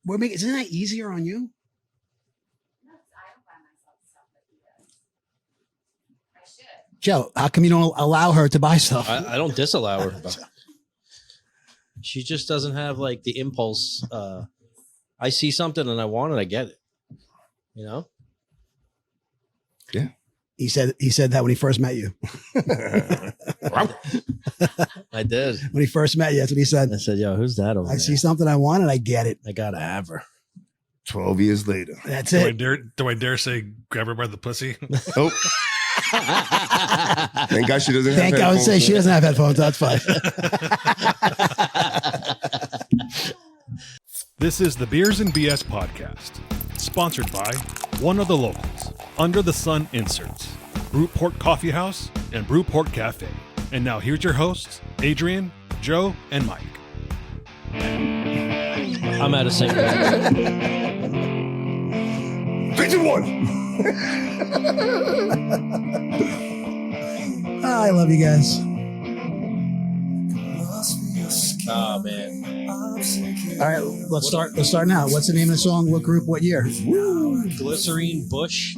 Isn't that easier on you? No, I don't buy myself stuff that he does. I should. Joe, how come you don't allow her to buy stuff? I don't disallow her. She just doesn't have like the impulse. I see something and I want it, I get it. You know? Yeah. He said that when he first met you. I did. When he first met you, that's what he said. I said, yo, who's that over I there? see something I want and I get it. I gotta have her. 12 years later. That's Do it. I dare say grab her by the pussy? Oh. Thank God she doesn't have Thank God. I would say she doesn't have headphones. That's fine. This is the Beers and BS podcast, sponsored by one of the locals, Under the Sun Inserts, Brewport Coffee House, and Brewport Cafe. And now here's your hosts, Adrian, Joe, and Mike. I'm out of sync. 3, 2, 1. I love you guys. Oh man. All right, let's start now. What's the name of the song? What group? What year? Glycerine Bush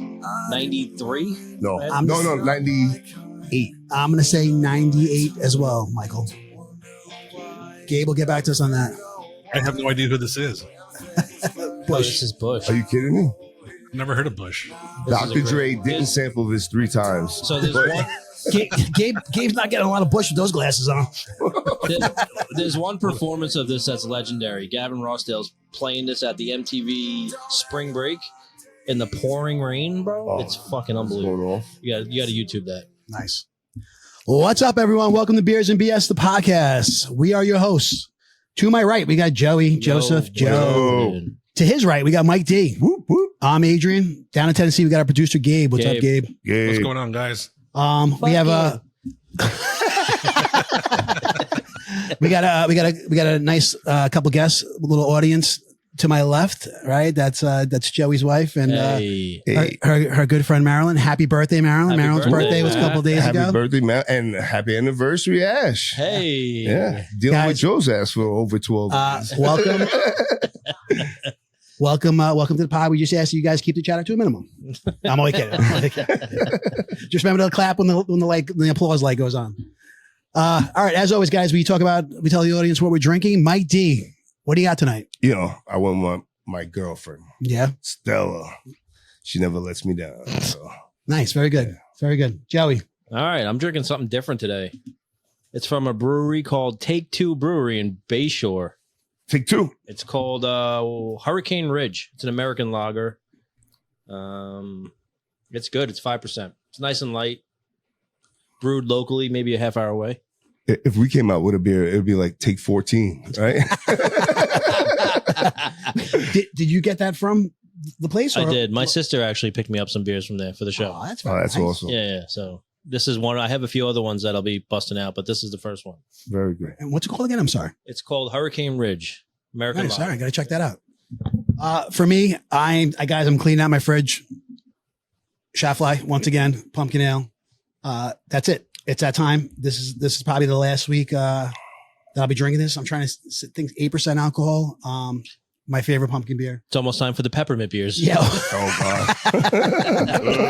93. No, I'm- no, 98. I'm gonna say 98 as well, Michael. Gabe will get back to us on that. I have no idea who this is. This is Bush. Are you kidding me? Never heard of Bush. This is a Dr. Dre great- didn't sample this 3 times. So there's But- one. Gabe's not getting a lot of Bush with those glasses on. There's one performance of this that's legendary. Gavin Rossdale's playing this at the MTV Spring Break in the pouring rain, bro. Oh, It's fucking What's unbelievable. going on? You got to YouTube that. Nice. What's up, everyone? Welcome to Beers and BS, the podcast. We are your hosts. To my right, we got Joey, Joseph, Joe. Dude. To his right, we got Mike D. Whoop, whoop. I'm Adrian. Down in Tennessee, we got our producer Gabe. What's up, Gabe? Yeah. What's going on, guys? We have a we got a nice couple guests, a little audience to my left, right? That's Joey's wife and Hey. her good friend Marilyn. Happy birthday, Marilyn! Happy Marilyn's birthday, birthday was a man. couple days Happy ago. birthday, man. And happy anniversary, Ash. Hey. Yeah. Dealing Guys, with Joe's ass for over 12 years. Welcome to the pod. We just asked you guys keep the chatter to a minimum. I'm only kidding. Just remember to clap when the applause light goes on. All right, as always, guys, we tell the audience what we're drinking. Mike D, what do you got tonight? You know, I went with my girlfriend, Yeah, Stella. She never lets me down. So. nice, very good, very good. Joey, All right. I'm drinking something different today. It's from a brewery called Take Two Brewery in Bayshore. Take 2. It's called Hurricane Ridge. It's an American lager. It's good. It's 5%. It's nice and light. Brewed locally, maybe a half hour away. If we came out with a beer, it would be like Take 14, right? did you get that from the place? I did. My sister actually picked me up some beers from there for the show. Oh, that's Oh, very that's nice. awesome. Yeah. So this is one. I have a few other ones that I'll be busting out, but this is the first one. Very good. And what's it called again? I'm sorry. It's called Hurricane Ridge, American Nice. lager. All right, gotta check that out. For me, I'm cleaning out my fridge. Shot fly once again, pumpkin ale. That's it. It's that time. This is probably the last week that I'll be drinking this. I'm trying to think 8% alcohol. My favorite pumpkin beer. It's almost time for the peppermint beers. Yeah. Oh, God.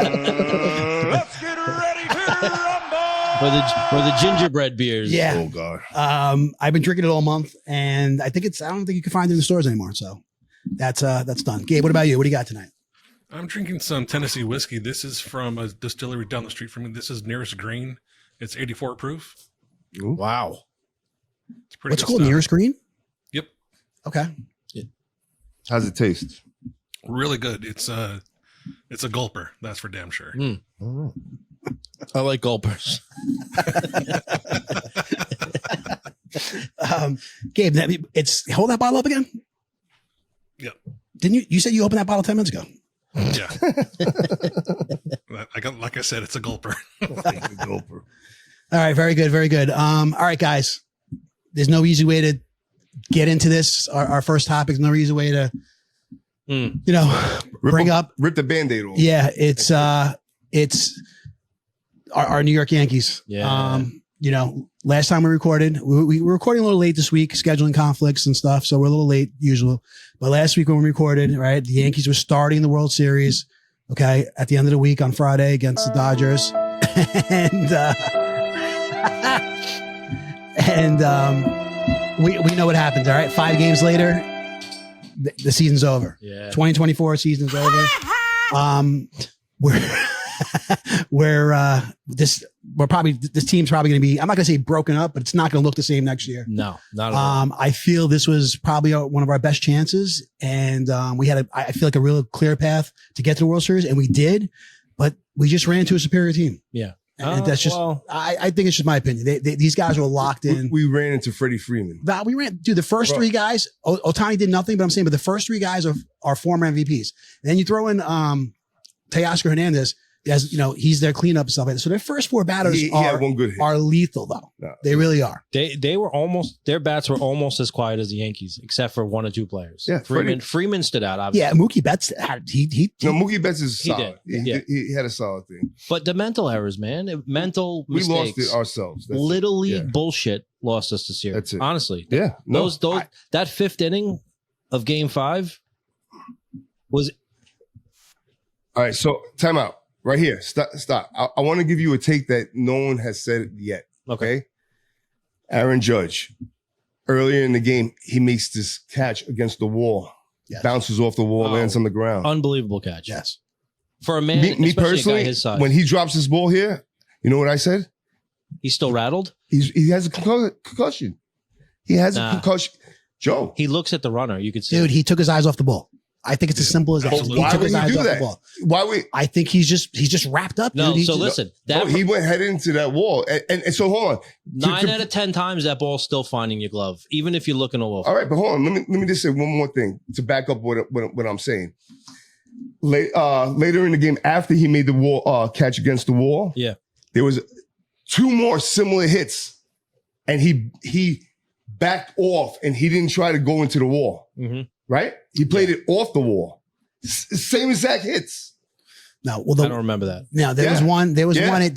Let's get ready to rumble. Or the gingerbread beers. Yeah. Oh, God. I've been drinking it all month, and I don't think you can find it in the stores anymore. So that's done. Gabe, what about you? What do you got tonight? I'm drinking some Tennessee whiskey. This is from a distillery down the street from me. This is Nearest Green. It's 84 proof. Wow. It's pretty What's it good called? stuff. Nearest Green? Yep. Okay. How's it taste? Really good. It's a gulper. That's for damn sure. Oh. I like gulpers. Gabe, hold that bottle up again. Yep. Didn't you said you opened that bottle 10 minutes ago? Yeah. Like I said, it's a gulper. Gulper. All right. Very good. Very good. All right, guys, there's no easy way to get into this. Our first topic is no easy way to, Rip the Band-Aid off. yeah, it's our New York Yankees. Yeah. last time we recorded, we were recording a little late this week, scheduling conflicts and stuff. So we're a little late usual. But last week when we recorded, right, the Yankees were starting the World Series. Okay. At the end of the week on Friday against the Dodgers. We know what happens. All right. 5 games later, the season's over. Yeah. 2024 season's over. This team's probably going to be, I'm not going to say broken up, but it's not going to look the same next year. No, not at all. I feel this was probably one of our best chances. And, I feel like a real clear path to get to the World Series, and we did, but we just ran into a superior team. Yeah. And that's just, I think it's just my opinion. These guys were locked in. We ran into Freddie Freeman. We ran, dude, the first 3 guys, Ohtani did nothing, but I'm saying, but the first 3 guys are former MVPs. And then you throw in, Teoscar Hernandez, as you know, he's their cleanup and stuff like that. So their first 4 batters had one good hit. are lethal though. No. They really are. They were almost, their bats were almost as quiet as the Yankees, except for 1 or 2 players. Yeah, Freeman stood out, obviously. Yeah, Mookie Betts, Mookie Betts is He solid. did. He had a solid thing. But the mental errors, man, mental We mistakes. lost it ourselves. That's Little it. league Yeah. bullshit lost us this year. That's it. Honestly. Yeah. No, That 5th inning of Game 5 was. All right. So timeout right here. Stop. I want to give you a take that no one has said yet. Okay. Aaron Judge, earlier in the game, he makes this catch against the wall. Yes. Bounces off the wall, lands on the ground. Unbelievable catch. Yes. For a man, Me especially a personally, guy his size, when he drops his ball here, you know what I said? he's still rattled. He has a concussion. He has a concussion. Joe. He looks at the runner. You could see. Dude, he took his eyes off the ball. I think it's as simple as that. Absolutely. He Why took would his you eyes do off that? the ball. Why would I think he's just wrapped up. No, dude. so listen. That he went head into that wall. And so hold on. 9 out of 10 times that ball's still finding your glove, even if you're looking all over. All right, but hold on. Let me just say one more thing to back up what I'm saying. Later in the game, after he made the wall catch against the wall, there was 2 more similar hits, and he backed off and he didn't try to go into the wall. Mm-hmm. Right? He played it off the wall. Same exact hits. No, well, I don't remember that. No, there was one. There was one. It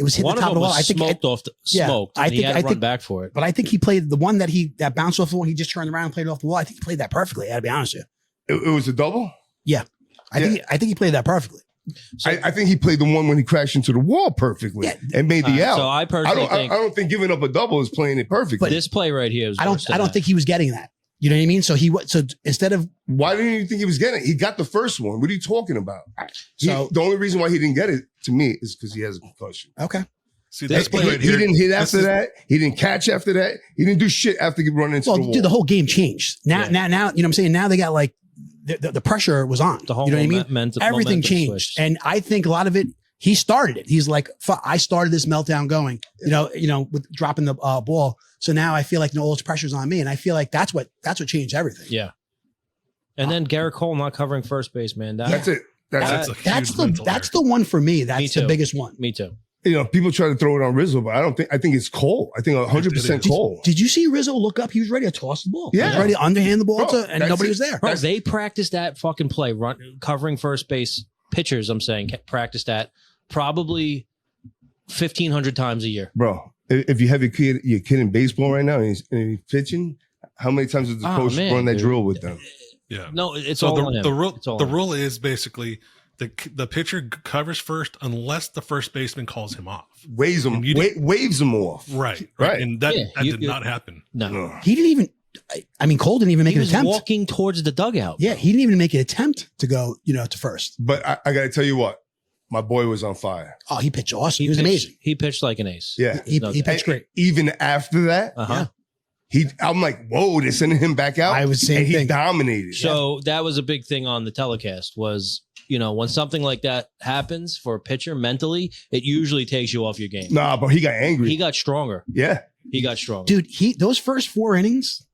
was hitting One the of top of them the wall. was smoked off. Smoked. I He had to run think back for it. But I think he played the one that bounced off the wall. He just turned around and played it off the wall. I think he played that perfectly. I gotta be honest with you. It was a double? Yeah. I think he played that perfectly. So, I think he played the one when he crashed into the wall perfectly and made the out. So I personally think I don't think giving up a double is playing it perfectly. this play right here is. I don't think he was getting that. You know what I mean? So instead of, why didn't you think he was getting it? He got the first one. What are you talking about? So- the only reason why he didn't get it to me is because he has a concussion. okay. See, this play He right here. didn't hit after that. He didn't catch after that. He didn't do shit after he run into the wall. Dude, the whole game changed. Now, you know what I'm saying? Now they got like, the pressure was on. The whole you know what I mean? Everything changed. switched. And I think a lot of it, he started it. He's like, I started this meltdown going, you know, with dropping the ball. So now I feel like all this pressure's on me. And I feel like that's what changed everything. Yeah. And then Garrett Cole not covering first base, man. That's it. That's a huge That's mental the one for me. That's the too. biggest one. Me too. You know, people try to throw it on Rizzo, but I think it's Cole. I think 100% Cole. Did you see Rizzo look up? He was ready to toss the ball. Yeah. He was ready to underhand the ball Bro, and that's nobody it. was there. Bro, they practiced that fucking play, covering first base. Pitchers, I'm saying, practice that probably 1,500 times a year. Bro, if you have your kid in baseball right now and he's pitching, how many times does the coach run that drill with them? Yeah. No, it's So all on him. the rule It's all the on him. rule is basically the pitcher covers first unless the first baseman calls him off. Waves him off. Right. Right. And that Yeah, did not happen. No. He didn't even, Cole didn't even make He an was attempt. walking towards the dugout. Yeah, he didn't even make an attempt to go, to first. But I got to tell you what, my boy was on fire. Oh, he pitched awesome. He was pitched- amazing. He pitched like an ace. Yeah. He No, pitched great. Even after that, Uh-huh. I'm like, whoa, they're sending him back out. I was saying and he thing. dominated. So that was a big thing on the telecast was, when something like that happens for a pitcher mentally, it usually takes you off your game. Nah, but he got angry. He got stronger. Yeah. He got stronger. Dude, those first 4 innings,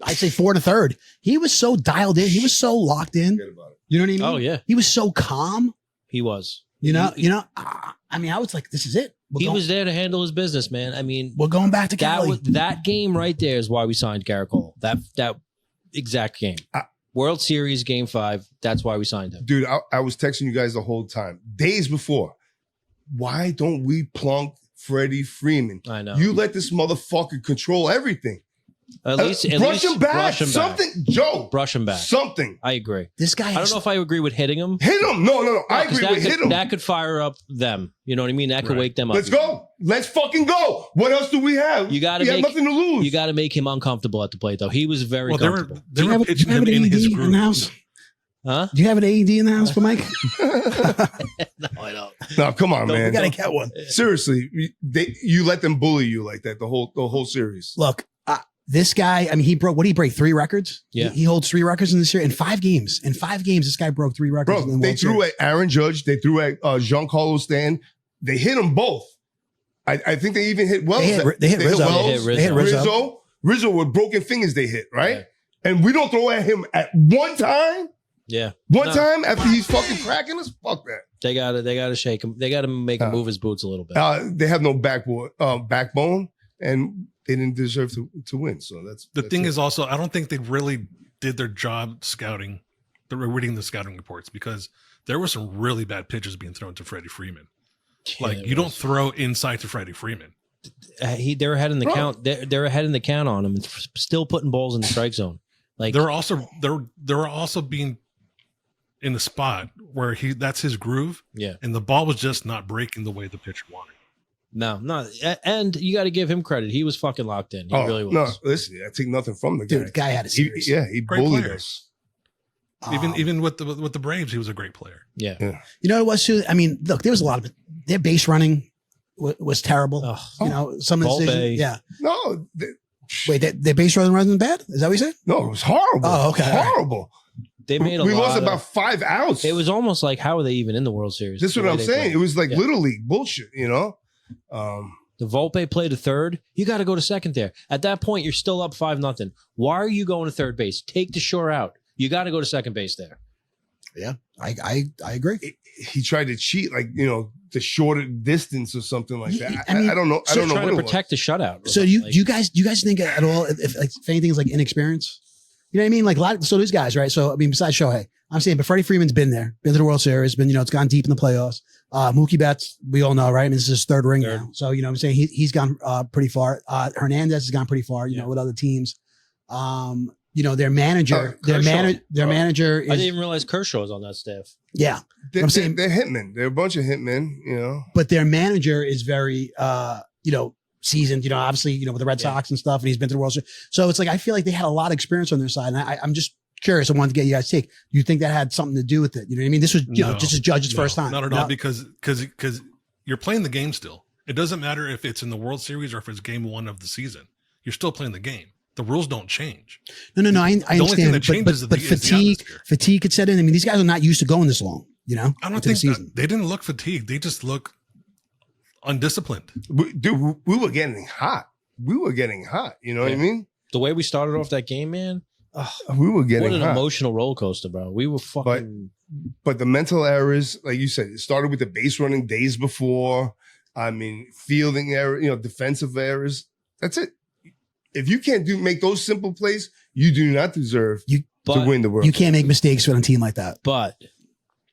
I'd say 4 and a third, he was so dialed in. He was so locked in. Forget about it. You know what I mean? Oh, yeah. He was so calm. He was. I was like, this is it. He was there to handle his business, man. I mean, We're going back to Cali. that game right there is why we signed Garrett Cole. That exact game. World Series Game 5. That's why we signed him. Dude, I was texting you guys the whole time. Days before. Why don't we plunk Freddie Freeman. I know. You let this motherfucker control everything. At least brush him back. brush him Something, back. Joe. Brush him back. Something. I agree. This guy. I don't know if I agree with hitting him. Hit him. No. I agree with hit him. That could fire up them. You know what I mean? That could wake them up. Let's go. Let's fucking go. What else do we have? You got to we have make nothing to lose. You got to make him uncomfortable at the plate, though. He was very Well, comfortable. they were do pitching you have him an in AED his in groove. the house? Huh? Do you have an AED in the house for Mike? No, I don't. No, come on, We man. gotta get one. Seriously, you let them bully you like that the whole series. Look, this guy. I mean, he broke. What did he break? 3 records. Yeah. He holds 3 records in this year in 5 games. In 5 games, this guy broke 3 records. Bro, in the they World threw Series. at Aaron Judge. They threw at Giancarlo Stanton. They hit them both. I think they even hit Wells. They hit Rizzo. Wells. They hit Rizzo. Rizzo with broken fingers they hit, right? Yeah. And we don't throw at him at one time? Yeah. One time after he's fucking cracking us? Fuck that. They gotta shake him. They gotta make him move his boots a little bit. They have no backbone, and they didn't deserve to win. So that's The thing is also, I don't think they really did their job scouting, reading the scouting reports, because there were some really bad pitches being thrown to Freddie Freeman. Like, you don't throw inside to Freddie Freeman. They're ahead in the count. They're ahead in the count on him, and still putting balls in the strike zone. Like They're also being in a spot where that's his groove. Yeah. And the ball was just not breaking the way the pitcher wanted. No. And you got to give him credit. He was fucking locked in. He really was. No, listen, I take nothing from the guy. Dude, the guy had a series. He Great bullied player. us. Even with the Braves, he was a great player. Yeah. You know what it was too? I mean, look, there was a lot of it. Their base running was terrible. Ugh. You know, some of the Volpe. decisions. Yeah. No, Wait, their base running wasn't bad? Is that what you said? no, it was horrible. Oh, okay. Horrible. They made We lot lost of- about 5 outs. It was almost like, how are they even in the World Series? This is The what way I'm they saying. played. It was like Yeah. little league bullshit, you know? The Volpe played to third. You got to go to second there. At that point, you're still up 5-0. Why are you going to third base? Take the shore out. You got to go to second base there. Yeah. I agree. He tried to cheat, like, you know, the shorter distance or something like that. I mean, I don't know. I don't know Trying what to it was. protect the shutout. So do you guys think at all if anything is like inexperience? You know what I mean? Like so these guys, right? So I mean, besides Shohei, I'm saying, but Freddie Freeman's been there, been to the World Series, it's gone deep in the playoffs. Mookie Betts, we all know, right? I mean, this is his 3rd ring now. So, you know what I'm saying? He's gone pretty far. Hernandez has gone pretty far, you know, with other teams. You know, their manager, their manager is, I didn't even realize Kershaw was on that staff. yeah. They're saying- hitmen. They're a bunch of hitmen, you know? But their manager is very, you know, seasoned, you know, obviously, you know, with the Red Sox and stuff, and he's been to the World Series. So it's like, I feel like they had a lot of experience on their side. And I'm just curious. I wanted to get you guys' take. Do you think that had something to do with it? You know what I mean? This was, just a Judge's first time. Not at all, because you're playing the game still. It doesn't matter if it's in the World Series or if it's game 1 of the season. You're still playing the game. The rules don't change. No. I only thing understand. that changes but is the fatigue could set in. I mean, these guys are not used to going this long, you know? I don't into the think season. they didn't look fatigued. They just look undisciplined. Dude, we were getting hot. You know what I mean? The way we started off that game, man. We were getting What an hot. emotional roller coaster, bro. We were fucking. But the mental errors, like you said, it started with the base running days before. I mean, fielding error, you know, defensive errors. That's it. If you can't make those simple plays, you do not deserve to win the World. You can't make mistakes with a team like that. But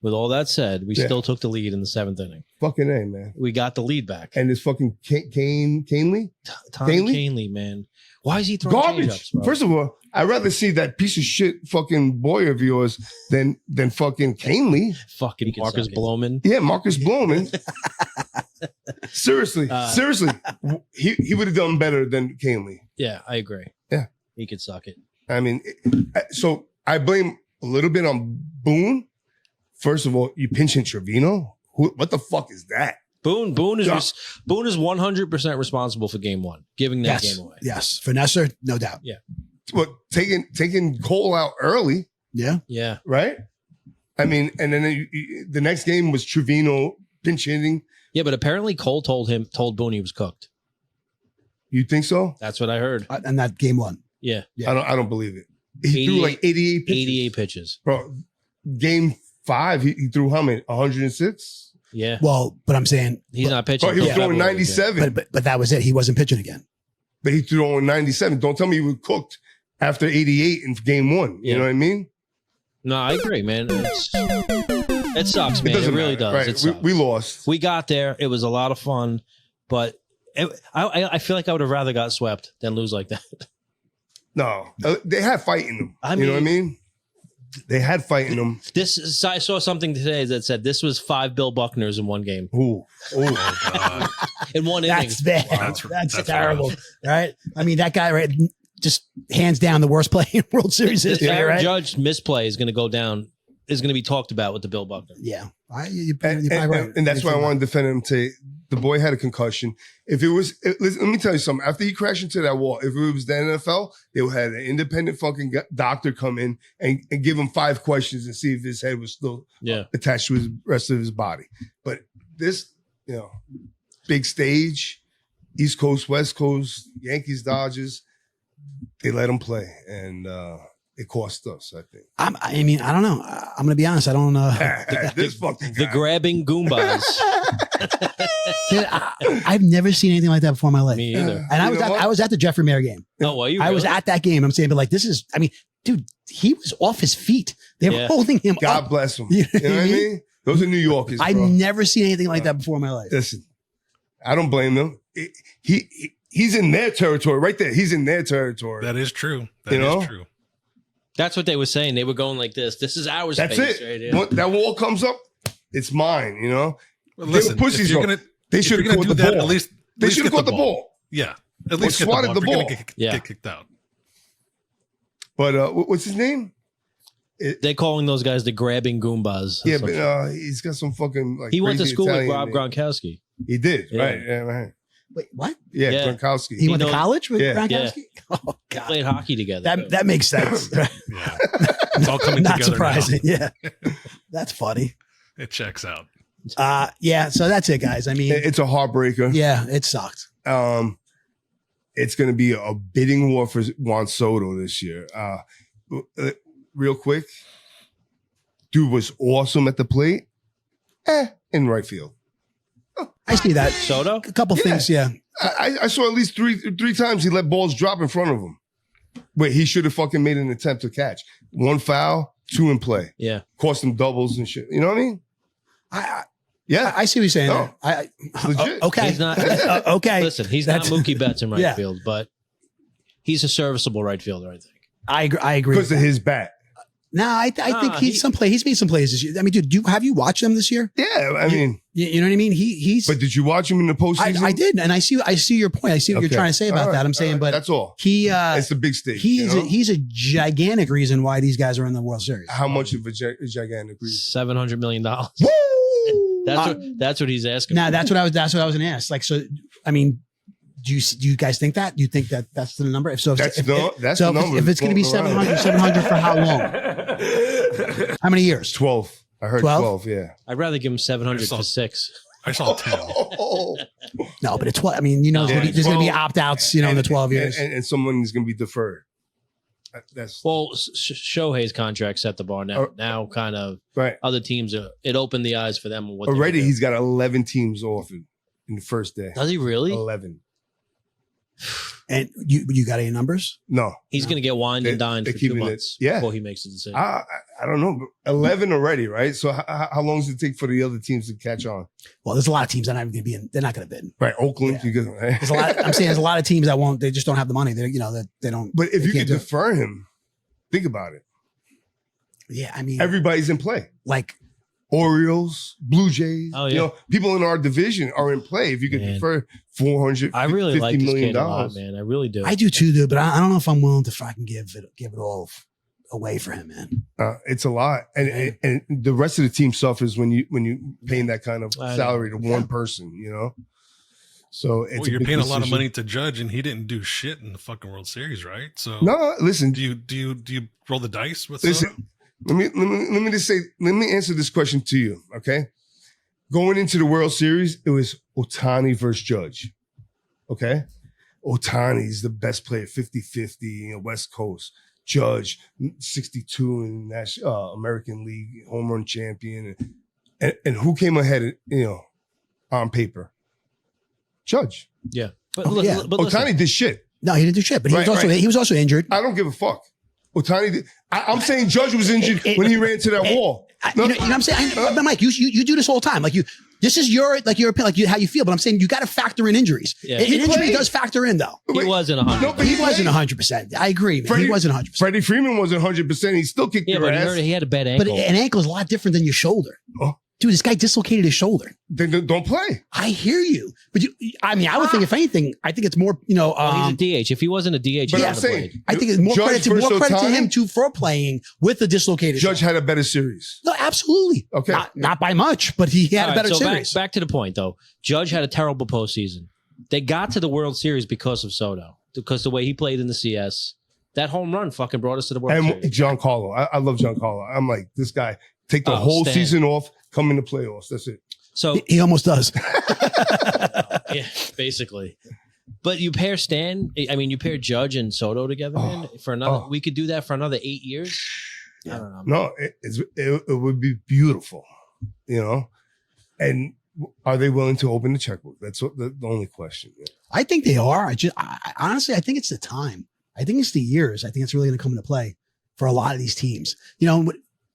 with all that said, we still took the lead in the 7th inning. Fucking A, man. We got the lead back. And this fucking Canely? Tommy Canely, man. Why is he throwing Garbage. changeups, bro? First of all, I'd rather see that piece of shit fucking boy of yours than fucking Canely. Fucking Marcus Bloman. Yeah, Marcus Bloman. Seriously, he would have done better than Canely. Yeah, I agree. Yeah. He could suck it. I mean, so I blame a little bit on Boone. First of all, you pinch in Trevino. What the fuck is that? Boone is 100% responsible for game 1, giving that game away. Yes. Finesser, no doubt. Yeah. Well, taking Cole out early, Yeah. Yeah. right? I mean, and then the next game was Trevino pinch hitting. Yeah, but apparently Cole told Boone he was cooked. You think so? That's what I heard. And that game 1. Yeah. I don't believe it. He threw like 88 pitches. 88 pitches. Bro, game 5, he threw how many? 106? Yeah. Well, but I'm saying He's not pitching. Bro, he was until throwing February, 97. but that was it. He wasn't pitching again. But he threw on 97. Don't tell me he was cooked after 88 in game 1. You Yeah. know what I mean? No, I agree, man. It sucks, man. It, doesn't really matter, does. right? It sucks. We lost. We got there. It was a lot of fun. But I feel like I would have rather got swept than lose like that. No, they had fight in them. I You know what I mean- mean? They had fight in them. I saw something today that said this was 5 Bill Buckners in one game. Ooh. Oh God. In one inning. That's bad. Wow. That's That's terrible, rough. right? I mean, that guy, right, just hands down the worst play in World Series history, Aaron right? Judge misplay is going to go down, is going to be talked about with the Bill Buckner. Yeah. And, You're probably right. and that's why I wanted to defend him. The boy had a concussion. Listen, let me tell you something. After he crashed into that wall, if it was the NFL, they would have an independent fucking doctor come in and give him 5 questions and see if his head was still attached to his rest of his body. But this, big stage, East Coast, West Coast, Yankees, Dodgers, they let him play, and it cost us, I think. I mean, I don't know. I'm going to be honest. I don't know. This fucking guy. The grabbing Goombas. Dude, I've never seen anything like that before in my life. Me either. And You know what? I was at the Jeffrey Mayer game. Oh, well, you I was really? at that game. I'm saying, but like, this is, I mean, dude, he was off his feet. They were holding him God up. bless him. You You know know what what I I mean? mean? Those are New Yorkers, I've bro. never seen anything like that before in my life. Listen, I don't blame them. He's in their territory right there. He's in their territory. That is true. That You know? is true. That's what they were saying. They were going like this. This is our That's space it. right here. When that wall comes up, it's mine. Well, They listen, were pussies, if you're bro. gonna, They if should you're have gonna caught do the that, ball. at least They least should have get caught the ball. Yeah, at least get the swatted ball. the If you're ball. gonna get kicked out. But what's his name? They're calling those guys the grabbing Goombas. Yeah, but he's got some fucking like. he went to crazy school Italian with Rob name. Gronkowski. He did, Yeah. right? Yeah, right. Wait, what? Yeah, Yeah. Gronkowski. He went to knows- college with Yeah. Gronkowski? Oh, They God. played hockey together. That makes sense. Yeah, it's all coming Not together surprising. now. Yeah. That's funny. It checks out. Yeah. So that's it, guys. I mean, It's a heartbreaker. yeah, it sucked. It's going to be a bidding war for Juan Soto this year. Real quick, dude was awesome at the plate. In right field. I see that. Soto? A couple things. Yeah. I saw at least three times he let balls drop in front of him. Wait, he should have fucking made an attempt to catch. 1 foul, 2 in play. Yeah. Cost him doubles and shit. You know what I mean? I see what you're saying. No. there. Legit. Okay. He's not. Okay. Listen, he's not That's- Mookie Betts in right Yeah. field, but he's a serviceable right fielder, I think. I agree. Because of his bat. No, I think he- he's made some plays this year. I mean, dude, have you watched them this year? Yeah, I mean, You know what I mean? He's. but did you watch him in the postseason? I did, and I see your point. I see what Okay. you're trying to say about All that. right, I'm saying, all right, but that's all. it's It's a big stage. he's a gigantic reason why these guys are in the World Series. How much of a gigantic reason? $700 million. Woo! That's what he's asking. Now for. that's what I was going to ask. Like, so, I mean, do you guys think that? Do you think that that's the number? If so, That's if the number. if it's going to be floating around. 700 for how long? How many years? 12. I heard 12? 12, yeah. I'd rather give him 700 I for saw- 6. I saw 10. No, but it's 12. I mean, No, there's going to be 12. opt outs, in the 12 years. And someone is going to be deferred. That's Well, Shohei's contract set the bar now. Now, kind of right. other teams it opened the eyes for them. On what they Already, can do. he's got 11 teams offered in the first day. Does he really? 11. And you got any numbers? No. He's going to get wined and dined They're for 2 keeping it- months yeah. before he makes a decision. I don't know. But 11 already, right? So how long does it take for the other teams to catch on? Well, there's a lot of teams that aren't going to be in. They're not going to bid. Right. Oakland. Yeah. You get, right? There's a lot. I'm saying there's a lot of teams that won't. They just don't have the money. They they don't. But if they you can't could do it. defer him, think about it. Yeah, I mean, Everybody's in play. like Orioles, Blue Jays. Oh, yeah. People in our division are in play. If you could Man. defer $450 I really like this million kid a lot, man. I really do. I do too, dude. But I don't know if I'm willing to fucking give it all away for him, man. It's a lot, and the rest of the team suffers when you paying that kind of I know. salary to one person. So it's Well, you're big paying a lot of decision. money to Judge, and he didn't do shit in the fucking World Series, right? So No, listen, do you roll the dice with listen. Soto? Let me answer this question to you. Okay, going into the World Series, it was Ohtani versus Judge. Okay, Ohtani is the best player, 50-50, West Coast. Judge, 62 in American League home run champion, and who came ahead? On paper, Judge. yeah. But, Oh, yeah. but listen, Ohtani did shit. No, he didn't do shit. But he Right, was also right. he was also injured. I don't give a fuck. Otani. I'm saying Judge was injured when he ran to that wall. You know what I'm saying? But Mike, you do this all the time. This is your opinion, how you feel. But I'm saying you got to factor in injuries. Yeah. An injury does factor in, though. He wasn't 100. No, but He wasn't 100%. I agree. Man. He wasn't 100%. Freddie Freeman wasn't 100%. He still kicked Yeah, your but ass. he had a bad But ankle. an ankle is a lot different than your shoulder. Oh. Dude, this guy dislocated his shoulder. Then don't play. I hear you. But I would think, if anything, I think it's more, He's a DH. If he wasn't a DH, But he I'm would have saying, played. I think it's more Judge credit to versus him Ohtani? for playing with the dislocated Judge shoulder. had a better series. No, absolutely. Okay. Not by much, but he had All a right, better so series. back to the point, though. Judge had a terrible postseason. They got to the World Series because of Soto, because the way he played in the CS. That home run fucking brought us to the World And Series. Giancarlo. I love Giancarlo. I'm like, this guy, take the Oh, whole Stan. season off, come in the playoffs. That's it. So He almost does. yeah, basically. But you pair you pair Judge and Soto together, man, for another. We could do that for another 8 years. I don't know. No, it would be beautiful, And are they willing to open the checkbook? That's the only question. Yeah. I think they are. Honestly, I think it's the time. I think it's the years. I think it's really going to come into play for a lot of these teams.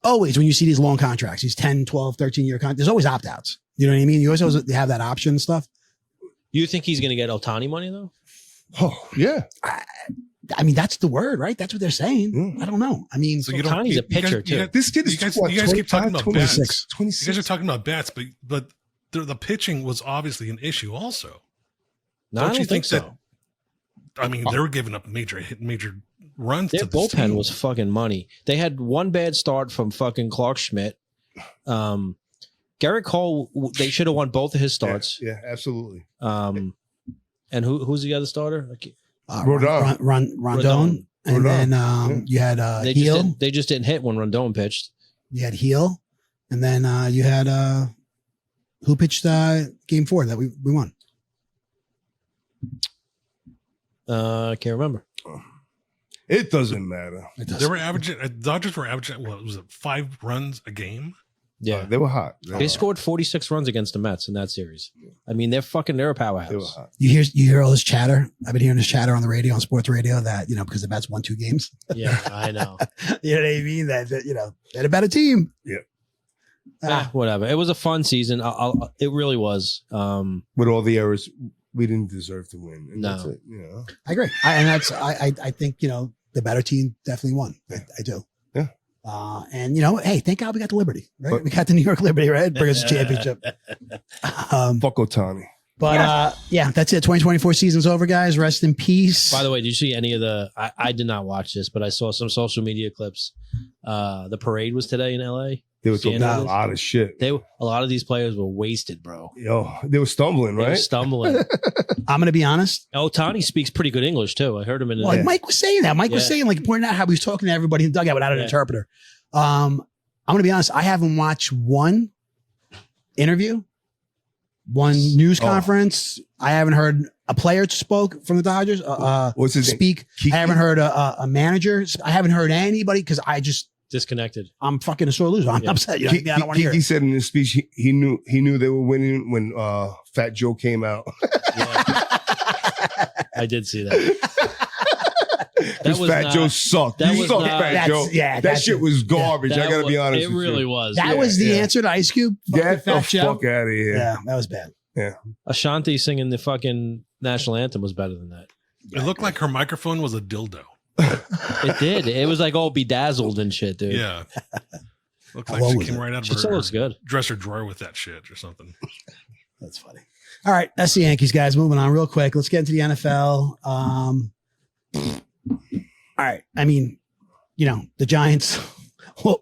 Always when you see these long contracts, these 10, 12, 13-year contracts, there's always opt-outs. You know what I mean? You always have that option and stuff. You think he's going to get Ohtani money, though? Oh, yeah. I mean, that's the word, right? That's what they're saying. I don't know. I mean, So Ohtani's a pitcher, too. This kid is you guys keep talking about 26. bats. 26. You guys are talking about bats, but the pitching was obviously an issue also. No, I Don't you don't think think so. I mean, they were giving up major runs Their to this bullpen team. was fucking money. They had one bad start from fucking Clark Schmidt. Garrett Cole, they should have won both of his starts. Yeah, absolutely. And who's the other starter? Rondon. Rodon. And then you had They Heel. they just didn't hit when Rondon pitched. You had Heel. And then you had who pitched game 4 that we won? I can't remember. It doesn't matter. They were averaging. Dodgers were averaging. What was it? 5 runs a game. Yeah, They were hot. they scored 46 runs against the Mets in that series. I mean, they're a powerhouse. They were hot. You hear all this chatter. I've been hearing this chatter on the radio, on sports radio, that because the Mets won 2 games. Yeah, I know. You know what I mean? That they're a better team. Whatever. It was a fun season. It really was. With all the errors, we didn't deserve to win. And No. that's it. I agree. I think the better team definitely won. I do. Yeah. And hey, thank God we got the Liberty, right? We got the New York Liberty, right? Bring us a championship. Fuck Ohtani. But that's it. 2024 season's over, guys. Rest in peace. By the way, did you see any of the? I did not watch this, but I saw some social media clips. The parade was today in LA. They were See talking any of a this? lot of shit. A lot of these players were wasted, bro. Yo, they were stumbling, They were right? stumbling. I'm going to be honest. Otani speaks pretty good English too. I heard him in. Well, Mike was saying that. Mike was saying, pointing out how he was talking to everybody in the dugout without an interpreter. I'm going to be honest. I haven't watched one interview, one news conference. I haven't heard a player spoke from the Dodgers. What's his speak? name? I haven't heard a manager. I haven't heard anybody because disconnected. I'm fucking a sore loser. I'm upset. I don't want to hear He it. said in his speech he knew they were winning when Fat Joe came out. I did see that. Because Fat Joe sucked. that You was sucked, not- Fat Joe. That shit was garbage. I gotta be honest. It really was. That was the answer to Ice Cube. Get the Fat Joe. fuck out of here. Yeah, that was bad. Yeah. Ashanti singing the fucking national anthem was better than that. It looked like her microphone was a dildo. It did. It was like all bedazzled and shit, dude. Yeah. Looked like How she was came it? right out She of still her looks good. dresser drawer with that shit or something. That's funny. All right, that's the Yankees, guys. Moving on real quick. Let's get into the NFL. All right. I mean, the Giants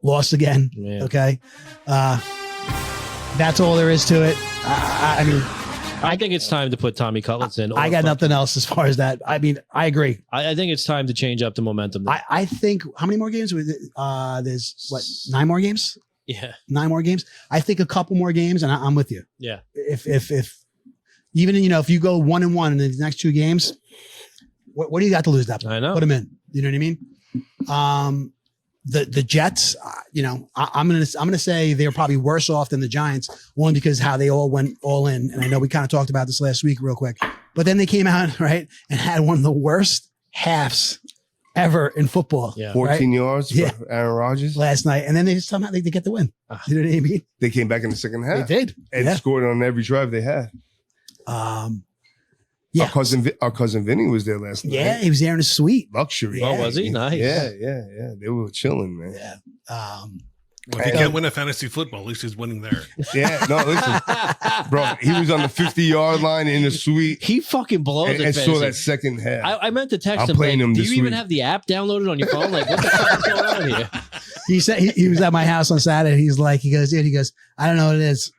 lost again. Yeah. Okay. That's all there is to it. I mean, I think it's time to put Tommy Cutlets in. I got nothing else as far as that. I mean, I agree. I think it's time to change up the momentum. I think how many more games? There's 9 more games? Yeah. 9 more games. I think a couple more games, and I'm with you. Yeah. If even if you go 1-1 in the next 2 games, what do you got to lose that point? I know. Put them in. You know what I mean? The Jets, I'm gonna say they're probably worse off than the Giants. One, because how they all went all in, and I know we kind of talked about this last week real quick. But then they came out right and had one of the worst halves ever in football. Yeah. 14 yards Yeah. for Aaron Rodgers. Last night, and then they somehow they get the win. You know what I mean? They came back in the second half. They did. And Yeah. scored on every drive they had. Yeah. Our cousin Vinny was there last night. Yeah, he was there in a suite. Luxury. Oh, was he? Nice. Yeah. They were chilling, man. Yeah. Well, if he can't win a fantasy football, at least he's winning there. Yeah. No, listen, bro. He was on the 50-yard line in the suite He fucking blows and it. saw fantasy. that second half. I meant to text I'm him. playing him Do this you even week. have the app downloaded on your phone? Like, what the fuck is going on here? He said he was at my house on Saturday. He goes, dude, I don't know what it is.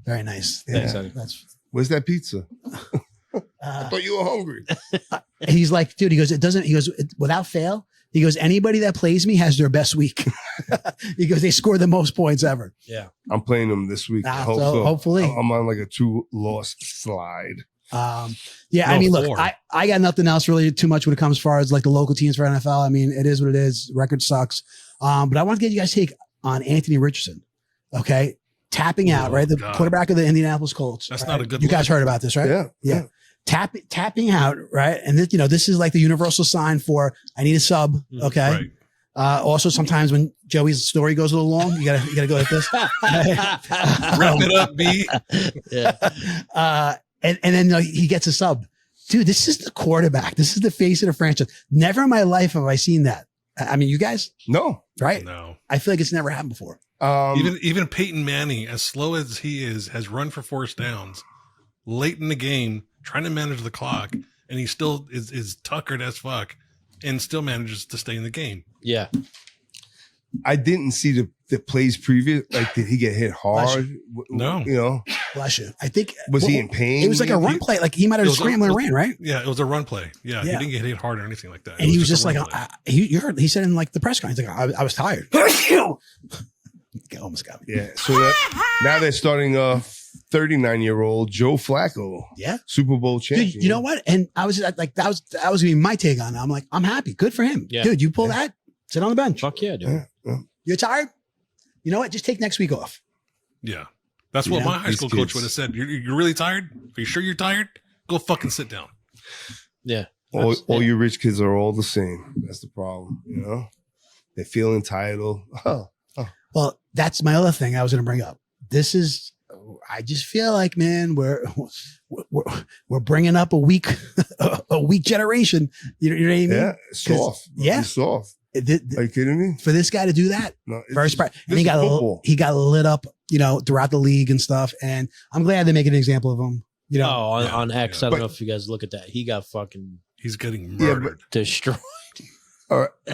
Very nice. Yeah. Thanks, honey. That's Where's that pizza? I thought you were hungry. he's like, dude, he goes, without fail, he goes, anybody that plays me has their best week. He goes, they score the most points ever. Yeah. I'm playing them this week. I hope So so. hopefully. I'm on like a 2-loss slide. Yeah, No, I mean, look, 4. I got nothing else really too much when it comes as far as like the local teams for NFL. I mean, it is what it is. Record sucks. But I want to get you guys' take on Anthony Richardson. Okay. Tapping out, Oh, right? The God. quarterback of the Indianapolis Colts. That's right? not a good You guys look. heard about this, right? Yeah. Tapping out, right? And this, this is like the universal sign for I need a sub. Okay. Right. Also, sometimes when Joey's story goes a little long, you gotta go like this. Wrap it up, B. Yeah. And then he gets a sub. Dude, this is the quarterback. This is the face of the franchise. Never in my life have I seen that. I mean, you guys, No. right? No. I feel like it's never happened before. Even Peyton Manning, as slow as he is, has run for first downs late in the game, trying to manage the clock, and he still is tuckered as fuck and still manages to stay in the game. Yeah. I didn't see the plays previous. Like, did he get hit hard? No. You know, Bless you. I think was he in pain? It was like a run play. Like he might have It was scrambled and a- ran, right? Yeah, it was a run play. Yeah, Yeah. he didn't get hit hard or anything like that. And he was just a like, run play. you heard, he said in like the press conference, he's like, I was tired. Almost got me. Yeah. So now they're starting 39-year-old Joe Flacco, Yeah. Super Bowl champion. Dude, you know what? And I was like, that was gonna be my take on it. I'm like, I'm happy. Good for him. Yeah. Dude, you pull that, sit on the bench. Fuck yeah, dude. Yeah. You're tired? You know what? Just take next week off. Yeah. That's what Yeah. my high These school coach kids. would have said. You're really tired? Are you sure you're tired? Go fucking sit down. Yeah. All you rich kids are all the same. That's the problem. You know, they feel entitled. Oh, Well, that's my other thing I was going to bring up. I just feel like, man, we're bringing up a weak generation. You know what I mean? yeah, soft. yeah. He's soft. Th- Are you kidding me? for this guy to do that, No, it's very just- surprised. this And he is got football. he got lit up, throughout the league and stuff. And I'm glad they make an example of him. Oh, on X, yeah. I don't But- know if you guys look at that. He got fucking He's getting Yeah, murdered. destroyed.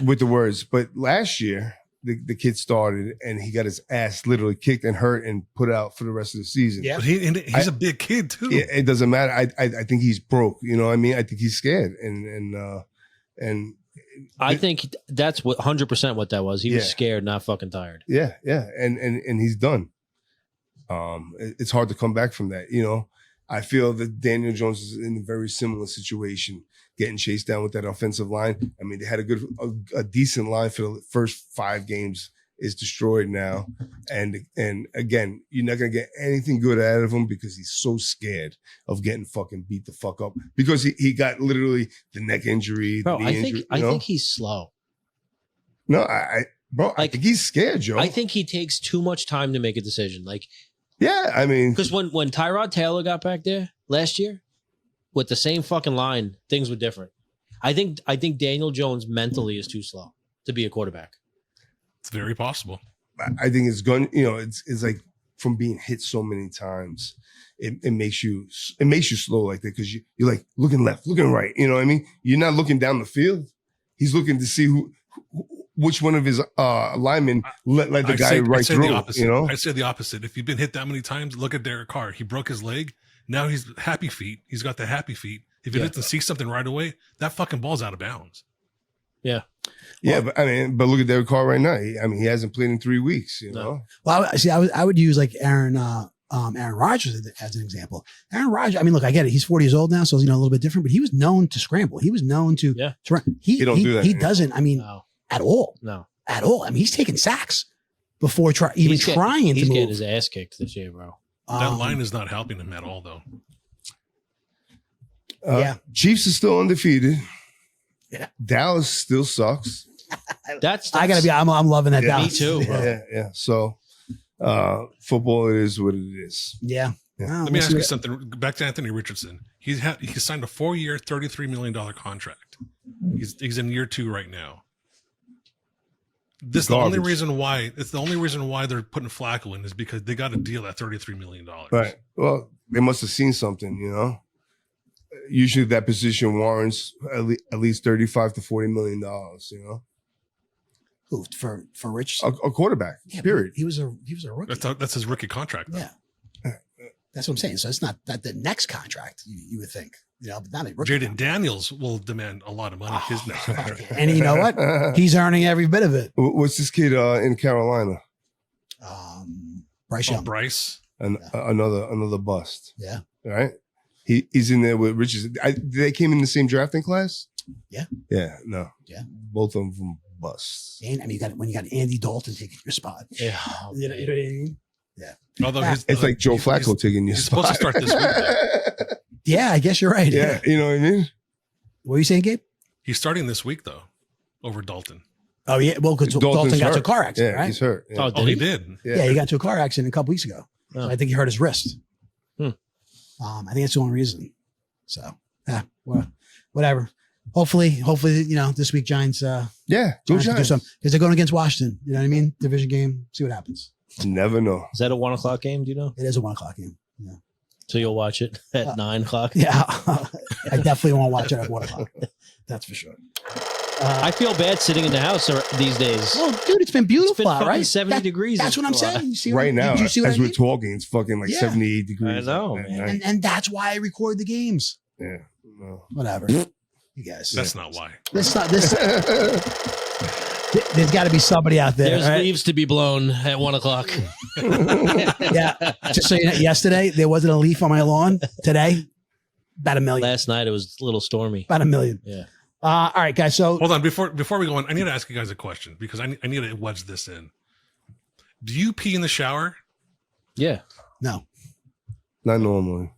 with the words. But last year, the kid started and he got his ass literally kicked and hurt and put out for the rest of the season. Yeah. But he's a big kid too. Yeah, it doesn't matter. I think he's broke. You know what I mean? I think he's scared and I think that's what 100% what that was. He was Yeah. scared, not fucking tired. yeah, and he's done. It's hard to come back from that. You know, I feel that Daniel Jones is in a very similar situation, getting chased down with that offensive line. I mean, they had a decent line for the first 5 games. Is destroyed now, and again, you're not gonna get anything good out of him because he's so scared of getting fucking beat the fuck up because he got literally the neck injury, Bro, the knee injury. I think he's slow. No, I Like, think he's scared, Joe. I think he takes too much time to make a decision. Like, yeah, I mean, because when Tyrod Taylor got back there last year with the same fucking line, things were different. I think Daniel Jones mentally is too slow to be a quarterback. It's very possible. I think it's going. You know, it's like from being hit so many times, it makes you slow like that because you're like looking left, looking right. You know what I mean? You're not looking down the field. He's looking to see which one of his linemen let the guy right through. The opposite. You know, I'd say the opposite. If you've been hit that many times, look at Derek Carr. He broke his leg. Now he's happy feet. He's got the happy feet. If he doesn't see something right away, that fucking ball's out of bounds. Yeah. yeah. But look at Derek Carr right now. He hasn't played in 3 weeks. You know, Well, I would use like Aaron Rodgers as an example. Aaron Rodgers, I mean, look, I get it. He's 40 years old now, so a little bit different, but he was known to scramble. He was known to run. He don't do that He anymore. doesn't, I mean, No. at all. No. At all. I mean, he's taking sacks before trying He's to getting move. his ass kicked this year, bro. That line is not helping him at all, though. Yeah. Chiefs are still undefeated. Dallas still sucks. That's I gotta be. I'm loving that. Yeah. Dallas. Me too, bro. Yeah. So, football, it is what it is. Yeah. Yeah. Let me ask you something. Back to Anthony Richardson. He signed a 4-year, $33 million contract. He's in year 2 right now. This the only reason why it's the only reason why they're putting Flacco in is because they got a deal at $33 million. Right. Well, they must have seen something, you know. Usually, that position warrants at least $35 to $40 million. You know, Who for Rich? a quarterback. Yeah, period. He was a rookie. That's his rookie contract. Yeah. That's what I'm saying. So it's not that the next contract you would think, you know, but not a rookie. Jaden Daniels will demand a lot of money his next contract. And you know what? He's earning every bit of it. What's this kid in Carolina? Bryce Young. Bryce. And another bust. Yeah. Right. He's in there with Richardson. They came in the same drafting class. Yeah. Yeah. No. Yeah. Both of them busts. And I mean, when you got Andy Dalton taking your spot. Yeah. You know what I mean? Yeah. Although It's like Joe Flacco taking your he's spot. supposed to start this week. Yeah, I guess you're right. Yeah. You know what I mean? What are you saying, Gabe? He's starting this week though, over Dalton. Oh yeah, well, because Dalton got into a car accident, Yeah, right? he's hurt. Yeah. Oh, he did. Yeah, he got into a car accident a couple weeks ago. Oh. So I think he hurt his wrist. Hmm. I think that's the only reason. So yeah, well, whatever. Hopefully, you know, this week Giants. Yeah. Giants Go can do Giants. something because they're going against Washington. You know what I mean? Division game. See what happens. Never know. Is that a 1:00 game? Do you know? It is a 1:00 game. Yeah. So you'll watch it at 9:00. Yeah, I definitely won't watch it at 1:00. That's for sure. I feel bad sitting in the house these days. Well, dude, it's been beautiful, It's been fucking right? 70 degrees. That's what I'm saying. You see Right now, did you see what as I we're mean? talking, it's fucking like Yeah. 78 degrees. I know, at man. night. And that's why I record the games. Yeah. No. Whatever. You guys. That's not why. This. There's got to be somebody out there. There's right? leaves to be blown at 1:00. Yeah. Just so you know, yesterday there wasn't a leaf on my lawn. Today, about 1 million. Last night it was a little stormy. About 1 million. Yeah. All right, guys. So Hold on, before we go on, I need to ask you guys a question because I need to wedge this in. Do you pee in the shower? Yeah. no. Not normally.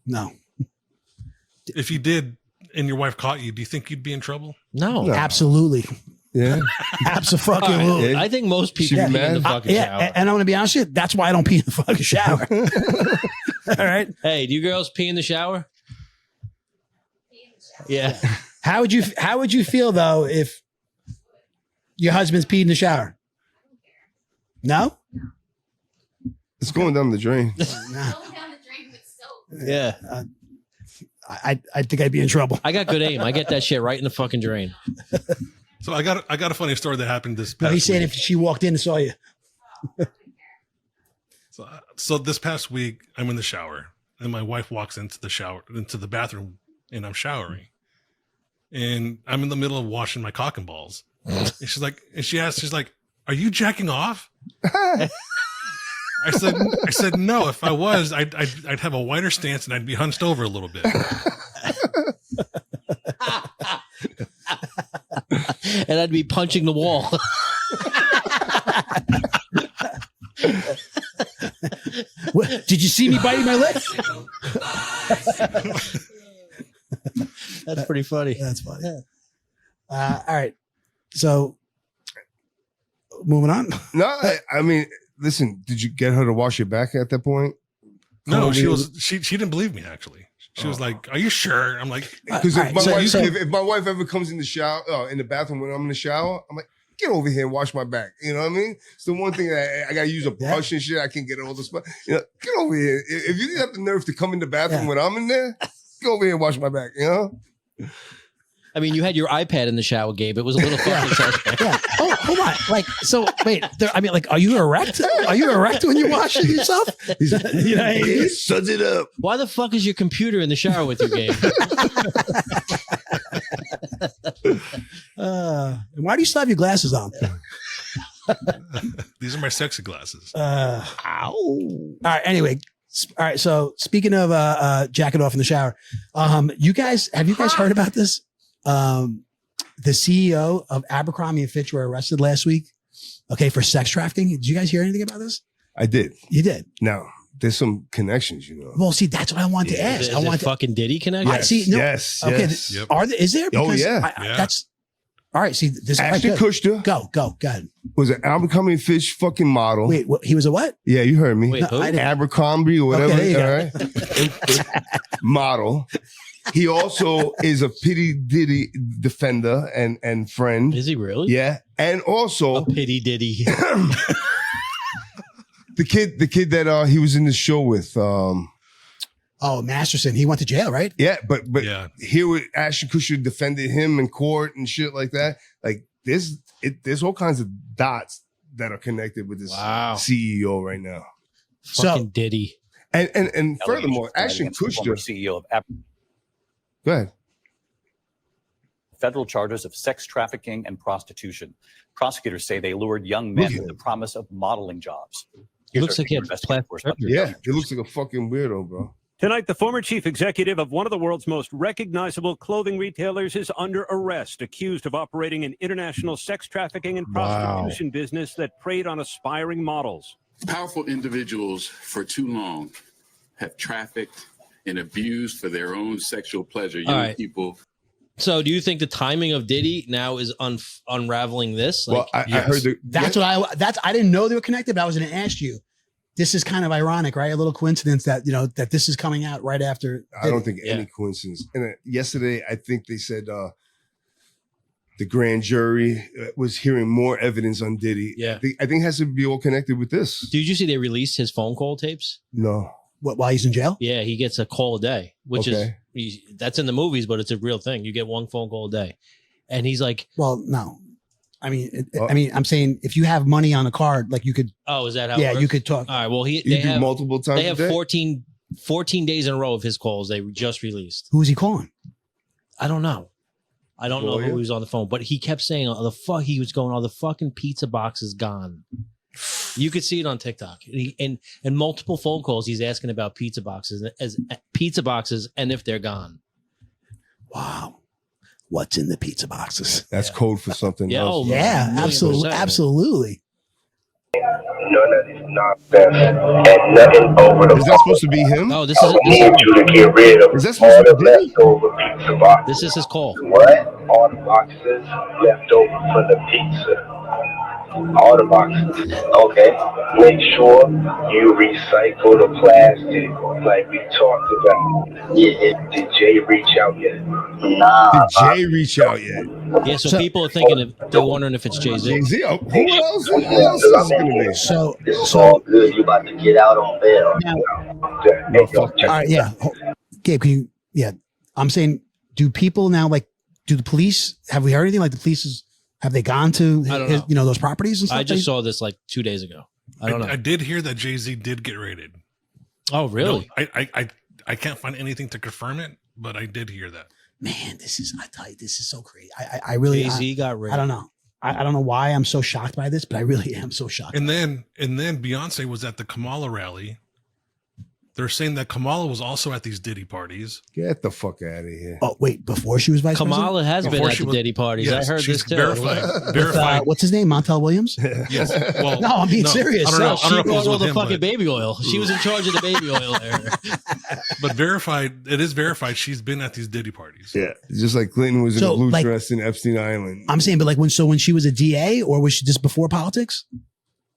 If you did and your wife caught you, do you think you'd be in trouble? No. No. Absolutely. Yeah. Absolutely. Yeah. I think most people She'd be pee in the mad. fucking shower. And I'm going to be honest with you. That's why I don't pee in the fucking shower. All right. Hey, do you girls pee in the shower? Yeah. How would you feel though if your husband's peed in the shower? No? It's going down the drain. No. Going down the drain with soap. Yeah. I think I'd be in trouble. I got good aim. I get that shit right in the fucking drain. So I got a funny story that happened this No, past he's saying week. if she walked in and saw you. So this past week, I'm in the shower, and my wife walks into the bathroom, and I'm showering, and I'm in the middle of washing my cock and balls, and she's like, "Are you jacking off?" I said, "No. If I was, I'd have a wider stance and I'd be hunched over a little bit." And I'd be punching the wall. What, did you see me biting my lip? That's pretty funny. That's funny. All right. So moving on. No, I mean, listen, did you get her to wash your back at that point? No, she didn't believe me actually. She was like, "Are you sure?" I'm like, Because All right, if my wife ever comes in the shower, in the bathroom when I'm in the shower, I'm like, get over here and wash my back. You know what I mean? It's the one thing that I got to use a brush and shit. I can get all the spot. You know, get over here. If you got the nerve to come in the bathroom when I'm in there, get over here and wash my back. You know? I mean, you had your iPad in the shower, Gabe. It was a little fucking suspect. Yeah. Oh, hold on. Like, so wait. Are you erect? Are you erect when you're washing yourself? You know what I mean? Suds it up. Why the fuck is your computer in the shower with you, Gabe? Why do you still have your glasses on? "These are my sexy glasses." Ow. All right. Anyway. All right. So speaking of jacking off in the shower, have you guys heard about this? The CEO of Abercrombie Fitch were arrested last week. Okay, for sex trafficking. Did you guys hear anything about this? I did. You did. Now, there's some connections, you know. Well, see, that's what I wanted to ask. Is I it want to. fucking Diddy connection? I see. No, Yes. okay. Yes. Yep. Is there? Oh, Because yeah. Yeah. That's All right. See, this Ashton Kutcher Go ahead. was an Abercrombie Fitch fucking model. Wait, what, he was a what? Yeah, you heard me. Wait, who? I didn't- Abercrombie or whatever. Okay, there all right. Model. He also is a Pity Diddy defender and friend. Is he really? Yeah. And also A pity Diddy. the kid that he was in the show with. Oh, Masterson. He went to jail, right? Yeah, but Yeah. here with Ashton Kutcher defended him in court and shit like that. Like there's all kinds of dots that are connected with this Wow. CEO right now. Fucking Diddy. And furthermore, Ashton Against the former Kutcher. CEO of Go ahead. federal charges of sex trafficking and prostitution. Prosecutors say they lured young men with the promise of modeling jobs. Here's Looks our like he senior had investigative plastic correspondent. Yeah, he looks like a fucking weirdo, bro. Tonight, the former chief executive of one of the world's most recognizable clothing retailers is under arrest, accused of operating an international sex trafficking and prostitution business that preyed on aspiring models. Powerful individuals for too long have trafficked and abused for their own sexual pleasure young right. people. So, do you think the timing of Diddy now is unraveling this? Well, I heard I didn't know they were connected, but I was going to ask you. This is kind of ironic, right? A little coincidence that, that this is coming out right after. I don't think any coincidence. And yesterday, I think they said the grand jury was hearing more evidence on Diddy. Yeah. I think it has to be all connected with this. Did you see they released his phone call tapes? No. What, while he's in jail? Yeah, he gets a call a day, which is that's in the movies, but it's a real thing. You get one phone call a day, and he's like, Well, no. I mean, I'm saying if you have money on a card, like you could. "Oh, is that how?" Yeah, it works? you could talk. All right. Well, You do multiple times They have a day? 14 days in a row of his calls. They just released. Who is he calling? I don't know. I don't know Lawyer? who was on the phone, but he kept saying, "Oh, he was going, the fucking pizza box is gone." You could see it on TikTok. And multiple phone calls, he's asking about pizza boxes and if they're gone. Wow. What's in the pizza boxes? That's code for something Yeah, else. Yeah, absolutely. Absolutely. None of this nonsense and nothing over the Is that supposed to be him? Oh, this I is need you to get rid of Is that all supposed to the be Diddy? leftover pizza boxes. this is his call. What? All the boxes left over for the pizza. All the boxes. Okay. Make sure you recycle the plastic like we talked about. Yeah. Did Jay reach out yet? Nah. Did Jay reach out yet? Yeah, so people are thinking they're wondering if it's Jay-Z. Jay-Z? Who else is it going to be? So, This is all good. You about to get out on bail. No, fuck all right, yeah. Gabe, can you? Yeah, I'm saying, do people now do the police? Have we heard anything? Like the police have they gone to I don't know. those properties and stuff? I just saw this like 2 days ago. I don't know. I did hear that Jay-Z did get raided. Oh, really? No, I can't find anything to confirm it, but I did hear that. Man, I tell you, this is so crazy. I really, Jay-Z got raided. I don't know. I don't know why I'm so shocked by this, but I really am so shocked. And then Beyonce was at the Kamala rally. They're saying that Kamala was also at these Diddy parties. Get the fuck out of here. Oh, wait, before she was vice Kamala has been Before at she the was- Diddy parties. Yes, I heard she's this too. verified. president? What's his name? Montel Williams? Yes. Well, No, I'm being serious. I don't know. No, I don't know if She it was brought all with the him, fucking but, baby oil. She was in charge of the baby oil there. but verified. It is verified. She's been at these Diddy parties. Yeah. Just like Clinton was in So, a blue like- dress in Epstein Island. I'm saying, but when she was a DA, or was she just before politics?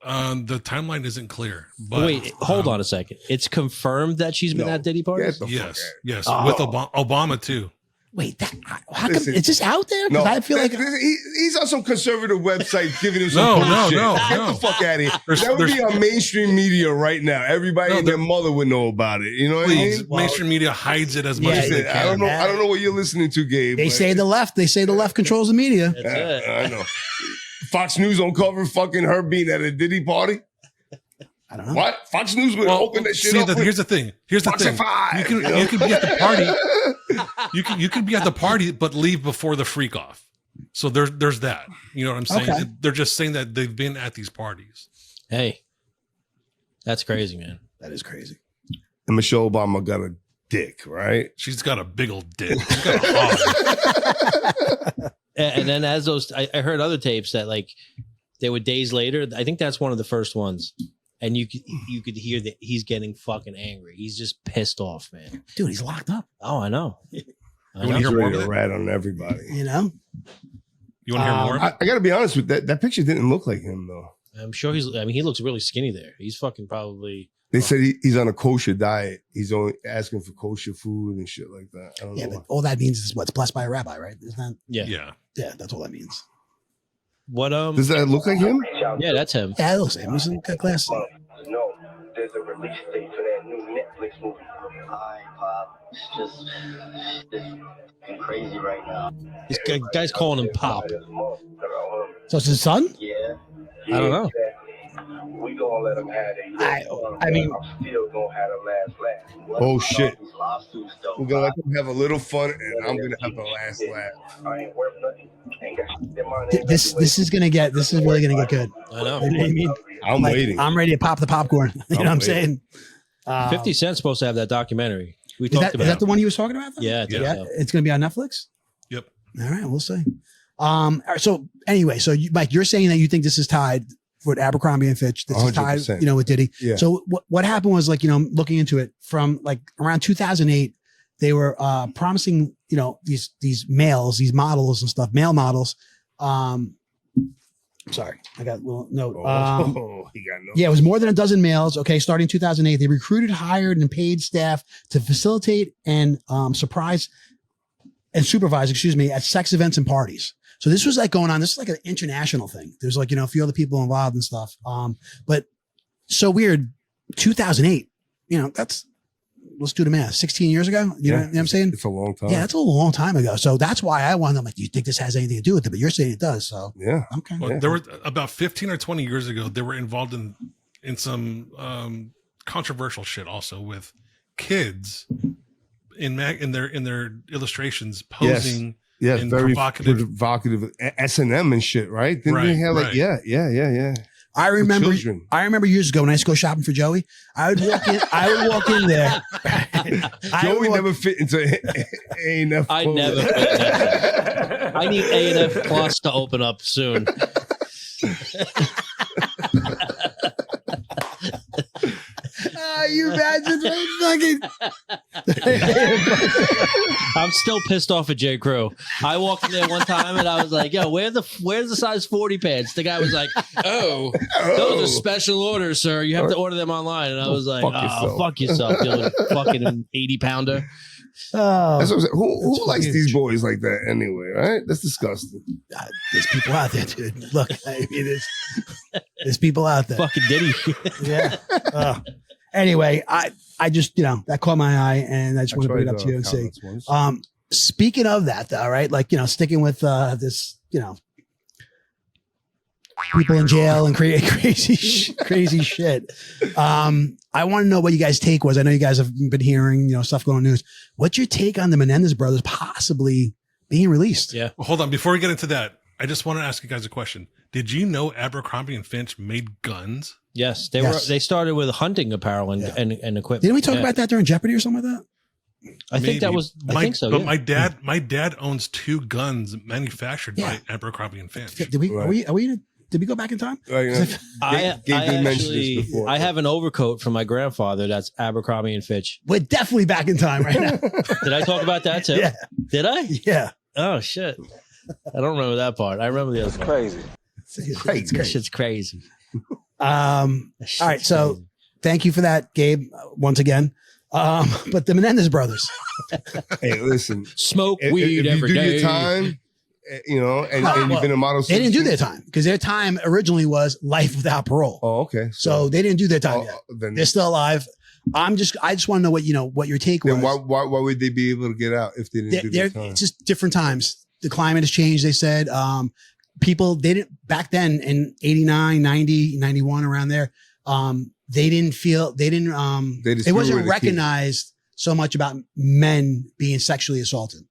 The timeline isn't clear. But Wait, hold on a second. It's confirmed that she's been No. at Diddy parties? Get the fuck out. Yes, Oh. with Obama too. Wait, how come Listen, it's just out there? 'Cause No, I feel like he's on some conservative website giving him some No, bullshit. no. Get the fuck out of here. There's- That would be there's- on mainstream media right now. Everybody No, and their mother would know about it. You know what I Please, mean? mainstream media hides it as much Yeah, as they Listen, can. I don't know what you're listening to, Gabe. they but- say the left controls the media. That's it. I know. Fox News on cover fucking her being at a Diddy party. I don't know. What? Fox News would open that shit see, up. here's the thing. Here's the Fox thing. at 5, You you know? can be at the party. You can be at the party, but leave before the freak off. So there's that. You know what I'm saying? Okay. They're just saying that they've been at these parties. Hey, that's crazy, man. That is crazy. And Michelle Obama got a dick, right? She's got a big old dick. She's got a hog. And then as those, I heard other tapes that they were days later. I think that's one of the first ones. And you could hear that he's getting fucking angry. He's just pissed off, man. Dude, he's locked up. Oh, I know. I You wanna know. hear He's more ready of to that? rat on everybody. You know? You want to hear more? I got to be honest with that. That picture didn't look like him though. I'm sure he looks really skinny there. He's fucking probably. They said he's on a kosher diet. He's only asking for kosher food and shit like that. I don't know. But all that means is what's blessed by a rabbi, right? Isn't that? Yeah. Yeah, that's all that means. What does that look like him? Yeah, that's him. Yeah, it looks like him. He's in class. No, there's a release date for that new Netflix movie. Hi, Pop. It's just crazy right now. This guy's calling him Pop. So it's his son? Yeah. I don't know. We gonna let him have it. I mean, I'm still gonna have a last. Oh shit. We're We're gonna let them have a little fun, and I'm gonna have the last laugh. I ain't worth nothing. Ain't got shit in my name. This is really gonna get good. I know. You know what I mean? I'm waiting. I'm ready to pop the popcorn. You know what I'm saying? 50 Cent's supposed to have that documentary. We Is talked about. that the one he was talking about? Yeah, I think so. It's gonna be on Netflix. Yep. All right, we'll see. All right, so anyway, Mike, you're saying that you think this is tied with Abercrombie and Fitch. This is tied, 100%. with Diddy. Yeah. So what happened was looking into it from around 2008, they were promising, these males, these models and stuff, male models. Sorry, I got a little note. He got no. Yeah, it was more than a dozen males. Okay, starting 2008, they recruited, hired, and paid staff to facilitate and supervise, at sex events and parties. So this was going on. This is like an international thing. There's a few other people involved and stuff. But so weird. 2008. Let's do the math. 16 years ago. You know what I'm saying? It's a long time. Yeah, that's a long time ago. So that's why I wanted. I'm like, do you think this has anything to do with it? But you're saying it does. So yeah. Okay. Well, there were about 15 or 20 years ago, they were involved in some controversial shit also with kids in their illustrations posing. Yeah, in very provocative S&M and shit, right? Didn't they have yeah. I remember years ago when I used to go shopping for Joey, I would walk in there. Joey never fit into A&F. I never fit in that. I need A&F Plus to open up soon. You imagine I'm still pissed off at J. Crew. I walked in there one time and I was like, yo, where's the size 40 pants? The guy was like, those are special orders, sir. You have to order them online. And I was like, fuck yourself, you fucking 80-pounder. Oh, that's what I'm saying. Who likes these boys like that anyway, right? That's disgusting. There's people out there, dude. Look, I mean, there's people out there. Fucking Diddy. Yeah. Anyway, I just, that caught my eye and I just want to bring it up to you and see. Speaking of that though, right? Sticking with this, people in jail and crazy shit. I want to know what you guys' take was. I know you guys have been hearing, stuff going on in the news. What's your take on the Menendez brothers possibly being released? Yeah. Well, hold on. Before we get into that, I just want to ask you guys a question. Did you know Abercrombie and Fitch made guns? Yes, they started with hunting apparel and equipment. Didn't we talk about that during Jeopardy or something like that? I think that was. I think so. But my dad owns 2 guns manufactured by Abercrombie and Fitch. Did we? Did we go back in time? I have an overcoat from my grandfather that's Abercrombie and Fitch. We're definitely back in time right now. Did I talk about that too? Yeah. Did I? Yeah. Oh shit! I don't remember that part. I remember the other part. Crazy. This shit's crazy. All right. So thank you for that, Gabe, once again. But the Menendez brothers. Hey, listen. Smoke weed if every you do day. your time, and you've been a model. They didn't do their time because their time originally was life without parole. Oh, okay. So they didn't do their time yet. Then They're still alive. I just want to know what your take was. Then why would they be able to get out if they didn't do their time? It's just different times. The climate has changed. They said people they didn't back then in 89, 90, 91 around there. It wasn't recognized so much about men being sexually assaulted.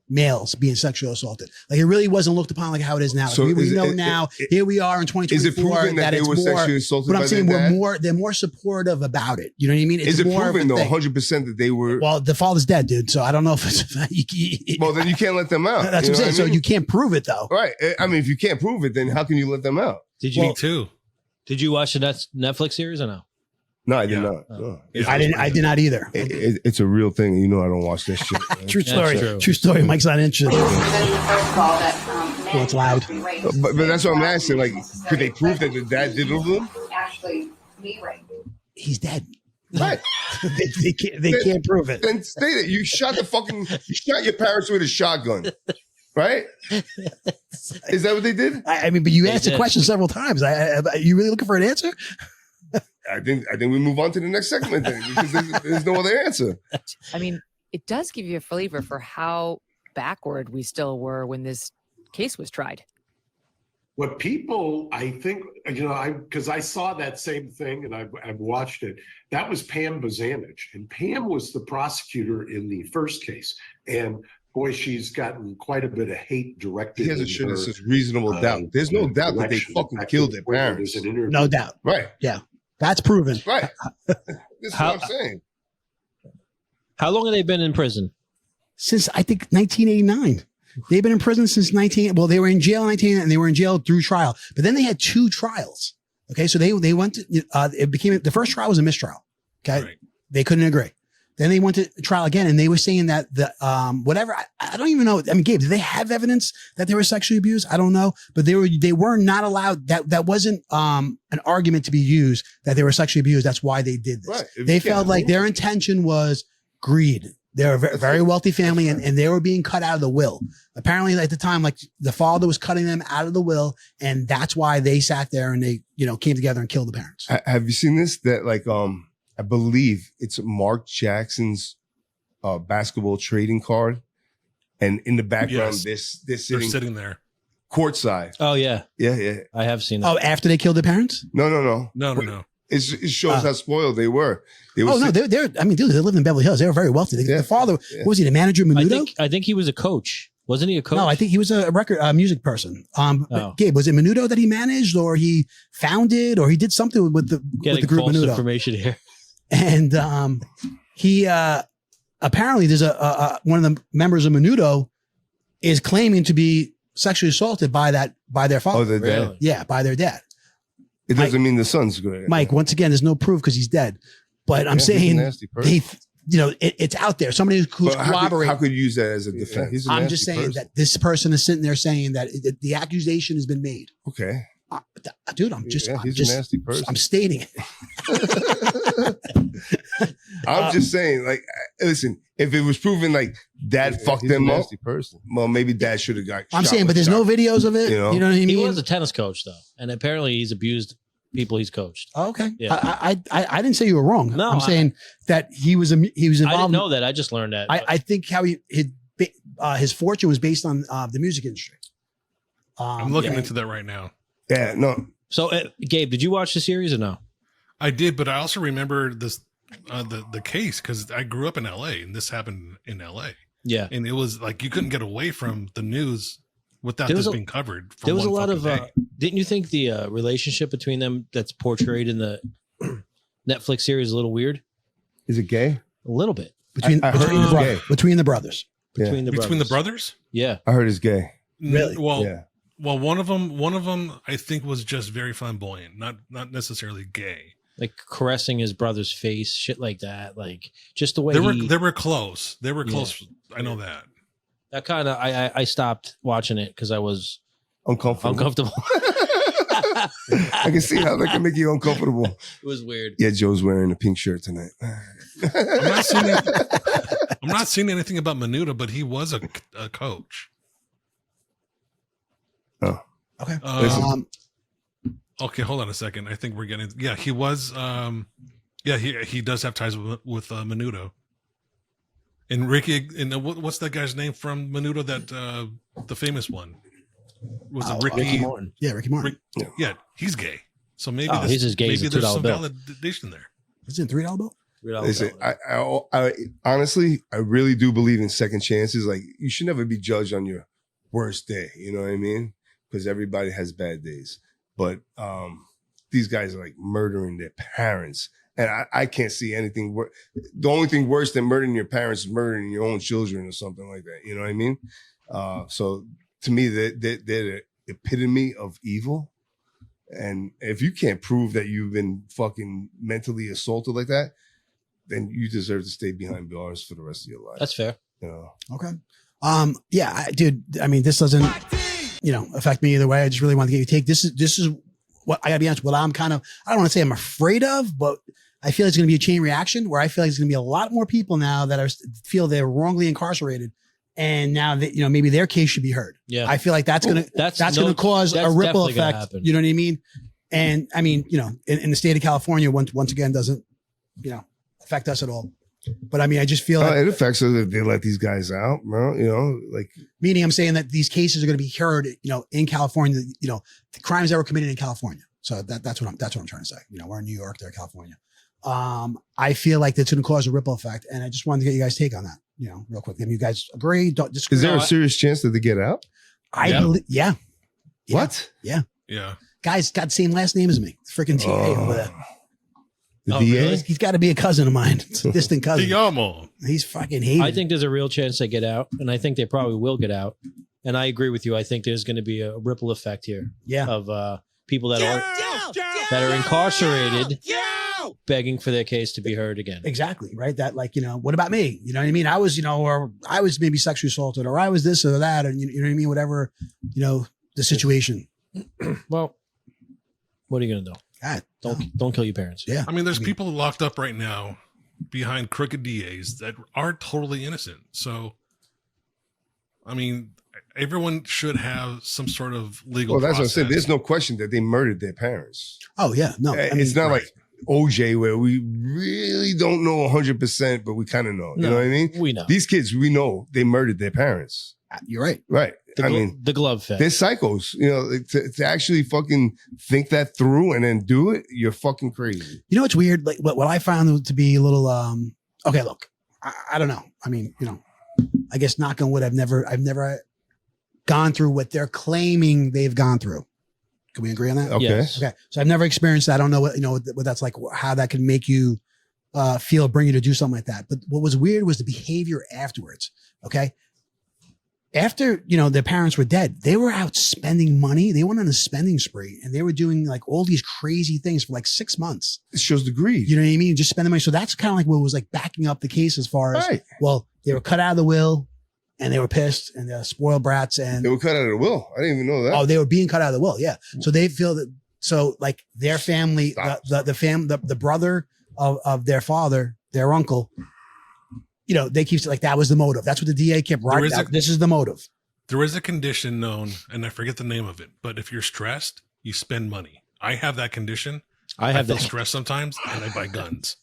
Males being sexually assaulted. Like it really wasn't looked upon like how it is now. So we know now, here we are in 2024. Is it proven that they it's were more, sexually assaulted but I'm by saying their they're more supportive about it. You know what I mean? Is it proven though 100% that they were? Well, the father's dead, dude. So I don't know if it's. Well, then you can't let them out. That's what I'm saying. So you can't prove it though. Right. I mean, if you can't prove it, then how can you let them out? Me too. Did you watch the Netflix series or no? No, I did not. No. I did not either. It's a real thing. You know, I don't watch that shit. True story. True story. Mike's not interested. First of all, that So it's loud. But that's what I'm asking. Like, could they prove that the dad did it to them? Actually, me right. He's dead. Right. They can't prove it. Then state it. You shot your parents with a shotgun. Right? Is that what they did? I mean, but you asked the question several times. Are you really looking for an answer? I think we move on to the next segment then, because there's no other answer. I mean, it does give you a flavor for how backward we still were when this case was tried. What people, I think, because I saw that same thing and I've watched it. That was Pam Bozanich, and Pam was the prosecutor in the first case. And boy, she's gotten quite a bit of hate directed. Here's a shit that says reasonable doubt. There's no doubt that they fucking killed their parents. No doubt. Right. Yeah. That's proven. Right. This is what I'm saying. How long have they been in prison? Since I think 1989. They've been in prison since well, they were in jail in 1989 and they were in jail through trial. But then they had 2 trials. Okay. So they went to, it became, the first trial was a mistrial. Okay. Right. They couldn't agree. Then they went to trial again and they were saying that whatever, I don't even know. I mean, Gabe, did they have evidence that they were sexually abused? I don't know, but they were not allowed. That wasn't an argument to be used that they were sexually abused. That's why they did this. Right. They felt like their intention was greed. They're a very wealthy family and they were being cut out of the will. Apparently at the time, like the father was cutting them out of the will. And that's why they sat there and they, came together and killed the parents. Have you seen this? That like, I believe it's Mark Jackson's basketball trading card. And in the background, yes, they're sitting there courtside. Oh yeah. Yeah. I have seen that. Oh, after they killed their parents? No. It shows how spoiled they were. They're I mean, dude, they lived in Beverly Hills. They were very wealthy. The father, was he the manager of Menudo? I think he was a coach. Wasn't he a coach? No, I think he was a music person. Gabe, was it Menudo that he managed or he founded or he did something with the group false Menudo? Information here. And he apparently there's one of the members of Menudo is claiming to be sexually assaulted by their father. Oh, their dad? Really? Yeah, by their dad. It doesn't mean the son's good. Mike, once again, there's no proof because he's dead. But I'm saying it's out there. Somebody who's corroborating. How could you use that as a defense? I'm just saying that this person is sitting there saying that the accusation has been made. Okay. Dude, he's a nasty person. I'm stating it. I'm just saying, like, listen, if it was proven like dad fucked them up, well, maybe dad should have got I'm saying, but there's no videos of it. You know what I mean? He was a tennis coach though. And apparently he's abused people he's coached. Oh, okay. Yeah. I didn't say you were wrong. No, I'm saying that he was involved. I didn't know that. I just learned that. I think how his fortune was based on the music industry. I'm looking into that right now. Yeah, no. So, Gabe, did you watch the series or no? I did, but I also remember this the case because I grew up in LA and this happened in LA. Yeah, and it was like you couldn't get away from the news without this being covered. There was a lot of. Didn't you think the relationship between them that's portrayed in the Netflix series is a little weird? Is it gay? A little bit between the brothers. Between the brothers. Yeah, I heard it's gay. Really? Well, yeah. Well, one of them, I think, was just very flamboyant, not necessarily gay. Like caressing his brother's face, shit like that. Like just the way they were close. They were close. Yeah. I know that. That kind of I stopped watching it because I was uncomfortable. I can see how that can make you uncomfortable. It was weird. Yeah, Joe's wearing a pink shirt tonight. I'm not seeing anything about Menudo, but he was a coach. Oh, okay. Okay, hold on a second. I think we're getting. Yeah, he was. He does have ties with Menudo. And Ricky, and what's that guy's name from Menudo? That the famous one was it Ricky Martin? Yeah, Ricky Martin. Yeah, he's gay. So maybe he's as gay as a there's some bill. validation there. Is it $3 bill? Listen, I honestly, I really do believe in second chances. Like you should never be judged on your worst day. You know what I mean? Because everybody has bad days. But these guys are like murdering their parents. And I can't see anything worse. The only thing worse than murdering your parents is murdering your own children or something like that. You know what I mean? So to me, they're the epitome of evil. And if you can't prove that you've been fucking mentally assaulted like that, then you deserve to stay behind bars for the rest of your life. That's fair. You know? Okay. Yeah, dude, I mean, this doesn't, affect me either way. I just really want to get your take. This is what I gotta be honest. What I'm kind of, I don't want to say I'm afraid of, but I feel it's going to be a chain reaction where I feel like there's going to be a lot more people now that feel they're wrongly incarcerated. And now that, maybe their case should be heard. Yeah. I feel like that's going to cause a ripple effect. You know what I mean? And I mean, in the state of California, once again, doesn't, affect us at all. But I mean, I just feel like it affects us if they let these guys out, bro. Meaning I'm saying that these cases are going to be heard, in California, the crimes that were committed in California. So that's what I'm trying to say. We're in New York, they're California. I feel like that's going to cause a ripple effect. And I just wanted to get you guys' take on that, real quick. If you guys agree, don't disagree. Is there a serious chance that they get out? I believe, yeah. What? Yeah. Yeah. Guy's got the same last name as me. Freaking TA over there. The DA? Really? He's got to be a cousin of mine. It's a distant cousin. He's fucking hated. I think there's a real chance they get out, and I think they probably will get out. And I agree with you. I think there's going to be a ripple effect here. Yeah. Of people that are incarcerated begging for their case to be heard again. Exactly. Right. That what about me? You know what I mean? I was, or I was maybe sexually assaulted, or I was this or that, and you know what I mean? Whatever, the situation. Well, what are you going to do? God, don't kill your parents. Yeah. I mean, there's people locked up right now behind crooked DAs that are totally innocent. So, I mean, everyone should have some sort of legal Well, that's process. what I'm saying. There's no question that they murdered their parents. Oh, yeah. No. It's not like OJ where we really don't know 100%, but we kind of know. You know what I mean? We know. These kids, we know they murdered their parents. You're right. Right. The glove fit. They're psychos. To actually fucking think that through and then do it, you're fucking crazy. You know what's weird? Like what I found to be a little okay, look, I don't know. I mean, I guess knock on wood, I've never gone through what they're claiming they've gone through. Can we agree on that? Okay. Yes. Okay. So I've never experienced that. I don't know what that's like, how that can make you bring you to do something like that. But what was weird was the behavior afterwards. Okay. After, their parents were dead, they were out spending money. They went on a spending spree and they were doing like all these crazy things for like 6 months. It shows the greed. You know what I mean? Just spending money. So that's kind of like what was like backing up the case as far as, well, they were cut out of the will and they were pissed and they're spoiled brats. And they were cut out of the will. I didn't even know that. Oh, they were being cut out of the will. Yeah. So they feel that, so like their family, the brother of their father, their uncle, they keep like that was the motive. That's what the DA kept writing. This is the motive. There is a condition known, and I forget the name of it, but if you're stressed, you spend money. I have that condition. I feel stressed sometimes, and I buy guns.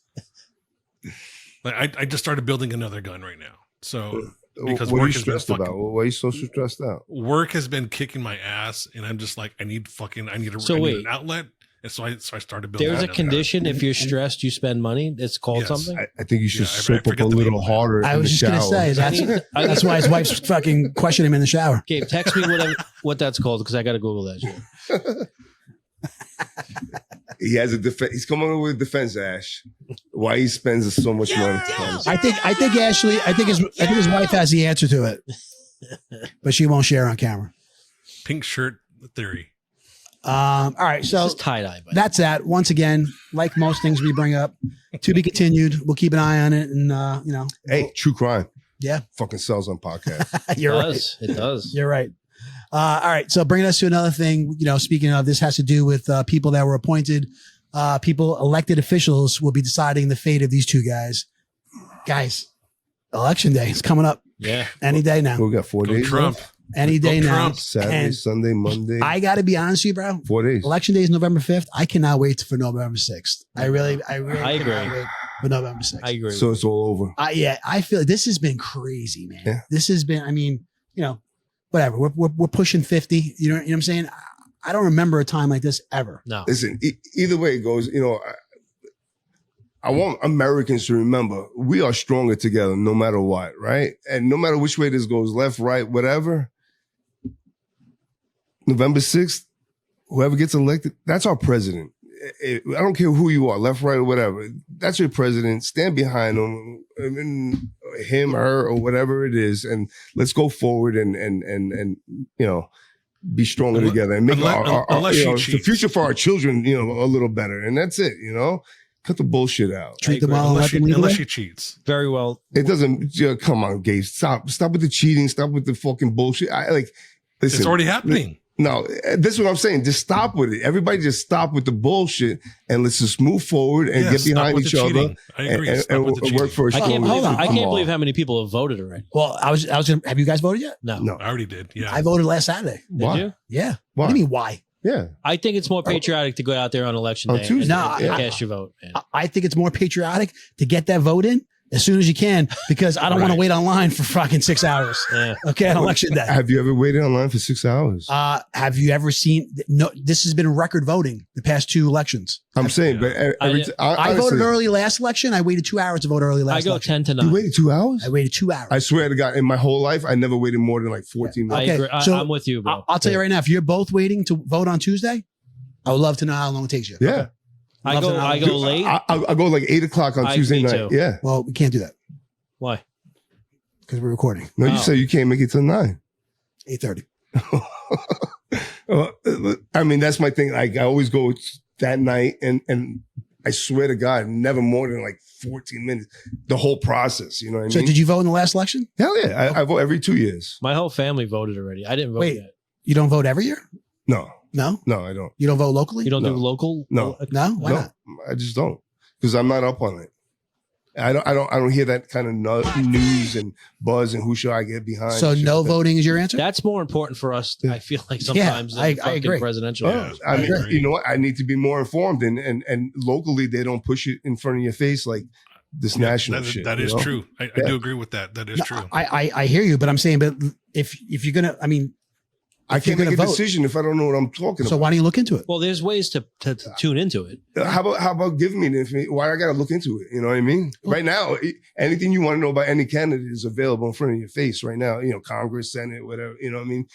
Like I just started building another gun right now. So because what work are you has been stressed about? Why are you so stressed out? Work has been kicking my ass, and I'm just like, I need an outlet. And so I started building. There's a condition. If you're stressed, you spend money. It's called something. I think you should soap up a little harder. I was just going to say that's why his wife's fucking questioning him in the shower. Gabe, text me what that's called because I got to Google that shit. He has a defense. He's coming up with a defense, Ash. Why he spends so much money? I think Ashley. I think his wife has the answer to it, but she won't share on camera. Pink shirt theory. All right, so tie-dye. That's that. Once again, like most things we bring up, to be continued. We'll keep an eye on it, and hey, true crime. Yeah, fucking sells on podcast. You're right. It does. You're right. All right, so bringing us to another thing. Speaking of, this has to do with people that were appointed. Elected officials will be deciding the fate of these two guys. Guys, election day is coming up. Yeah, any day now. We got 4 days. Trump. Any day now. Saturday, Sunday, Monday. I got to be honest with you, bro. 4 days. Election day is November 5th. I cannot wait for November 6th. I really I agree. Wait for November 6th. I agree. So it's all over. I feel like this has been crazy, man. Yeah. This has been, whatever. We're pushing 50. You know what I'm saying? I don't remember a time like this ever. No. Listen, either way it goes, I want Americans to remember we are stronger together no matter what, right? And no matter which way this goes, left, right, whatever, November 6th, whoever gets elected, that's our president. I don't care who you are, left, right, or whatever. That's your president. Stand behind him, her, or whatever it is, and let's go forward and be stronger together and make the future for our children, a little better. And that's it, Cut the bullshit out. Treat them all unless she cheats. Very well. It doesn't. Come on, Gabe. Stop with the cheating. Stop with the fucking bullshit. Listen, It's already happening. No, this is what I'm saying. Just stop with it. Everybody just stop with the bullshit and let's just move forward and get behind each other. I agree. And work for a I can't believe hold on. I can't believe how many people have voted already. Well, I was gonna, have you guys voted yet? No. I already did. Yeah. I voted last Saturday. Why? Did you? Yeah. Why? What do you mean why? Yeah. I think it's more patriotic to go out there on election On day Tuesday. and No, cast your vote. Man. I think it's more patriotic to get that vote in as soon as you can because I don't want to wait online for fucking 6 hours. Yeah. Okay, on election day. Have you ever waited online for 6 hours? Have you ever seen? No, this has been record voting the past 2 elections. I'm saying, but I voted early last election. I waited 2 hours to vote early last. I go election. 10 to 9. You waited 2 hours? I waited 2 hours. I swear to God, in my whole life, I never waited more than like 14 I minutes. agree. so I'm with you, bro. I'll tell you right now, if you're both waiting to vote on Tuesday, I would love to know how long it takes you. Yeah. I go late. I go like 8 o'clock on Tuesday me night. too. Yeah. Well, we can't do that Why? because we're recording. No, you said you can't make it till 9. 8:30. I mean, that's my thing. Like, I always go that night, and I swear to God, never more than like 14 minutes. The whole process, you know what I So mean? did you vote in the last election? Hell yeah. I vote every 2 years. My whole family voted already. I didn't vote Wait. yet. You don't vote every year? No, No? no, I don't. You don't vote locally? You don't No. do local? No. No? Why No, not? I just don't, because I'm not up on it. I don't hear that kind of news and buzz and who should I get behind. So and shit no like that. voting is your answer? That's more important for us. I feel like Yeah, sometimes than I the fucking agree. presidential. Oh, I mean, you know what? I need to be more informed, and locally they don't push it in front of your face like this national shit. That you is know? true. I do agree with that. That is No, true. I hear you, but I'm saying, but if you're gonna, I mean, I if you're can't make a gonna vote, decision if I don't know what I'm talking so about. why don't you look into it? Well, there's ways to tune into it. How about giving me the information? Why I got to look into it? You know what I mean? Right now, anything you want to know about any candidate is available in front of your face right now. You know, Congress, Senate, whatever. You know what I mean?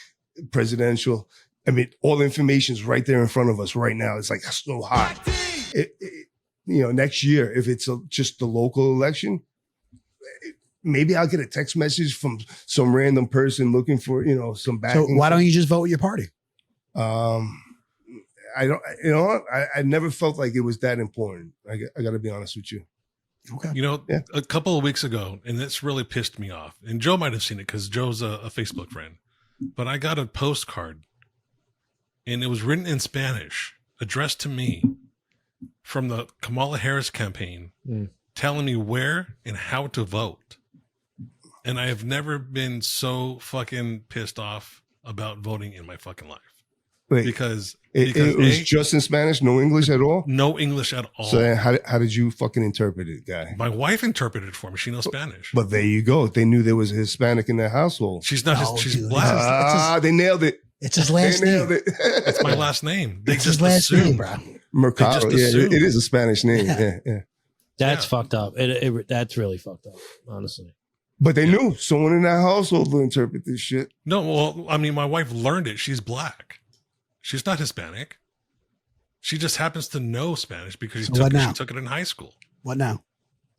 Presidential. I mean, all the information is right there in front of us right now. It's like so hot. You know, next year, if it's just the local election, maybe I'll get a text message from some random person looking for, you know, some backing. So why don't you just vote with your party? I don't, you know what? I never felt like it was that important. I got to be honest with you. Okay. You know, a couple of weeks ago, and this really pissed me off. And Joe might have seen it because Joe's a Facebook friend. But I got a postcard, and it was written in Spanish, addressed to me from the Kamala Harris campaign, telling me where and how to vote. And I have never been so fucking pissed off about voting in my fucking life. Wait, because it was just in Spanish, no English at all? No English at all. So how did you fucking interpret it, guy? My wife interpreted it for me. She knows Spanish. But there you go. They knew there was a Hispanic in their household. She's not. No, she's dude, black. They nailed it. It's his last They nailed name. it. It's my last name. They It's just his last assume. name, bro. Mercado. They just Yeah, assume. it is a Spanish name. Yeah. That's fucked up. That's really fucked up, honestly. But they knew someone in that household will interpret this shit. No, well, I mean, my wife learned it. She's black. She's not Hispanic. She just happens to know Spanish because she took it in high school. What now?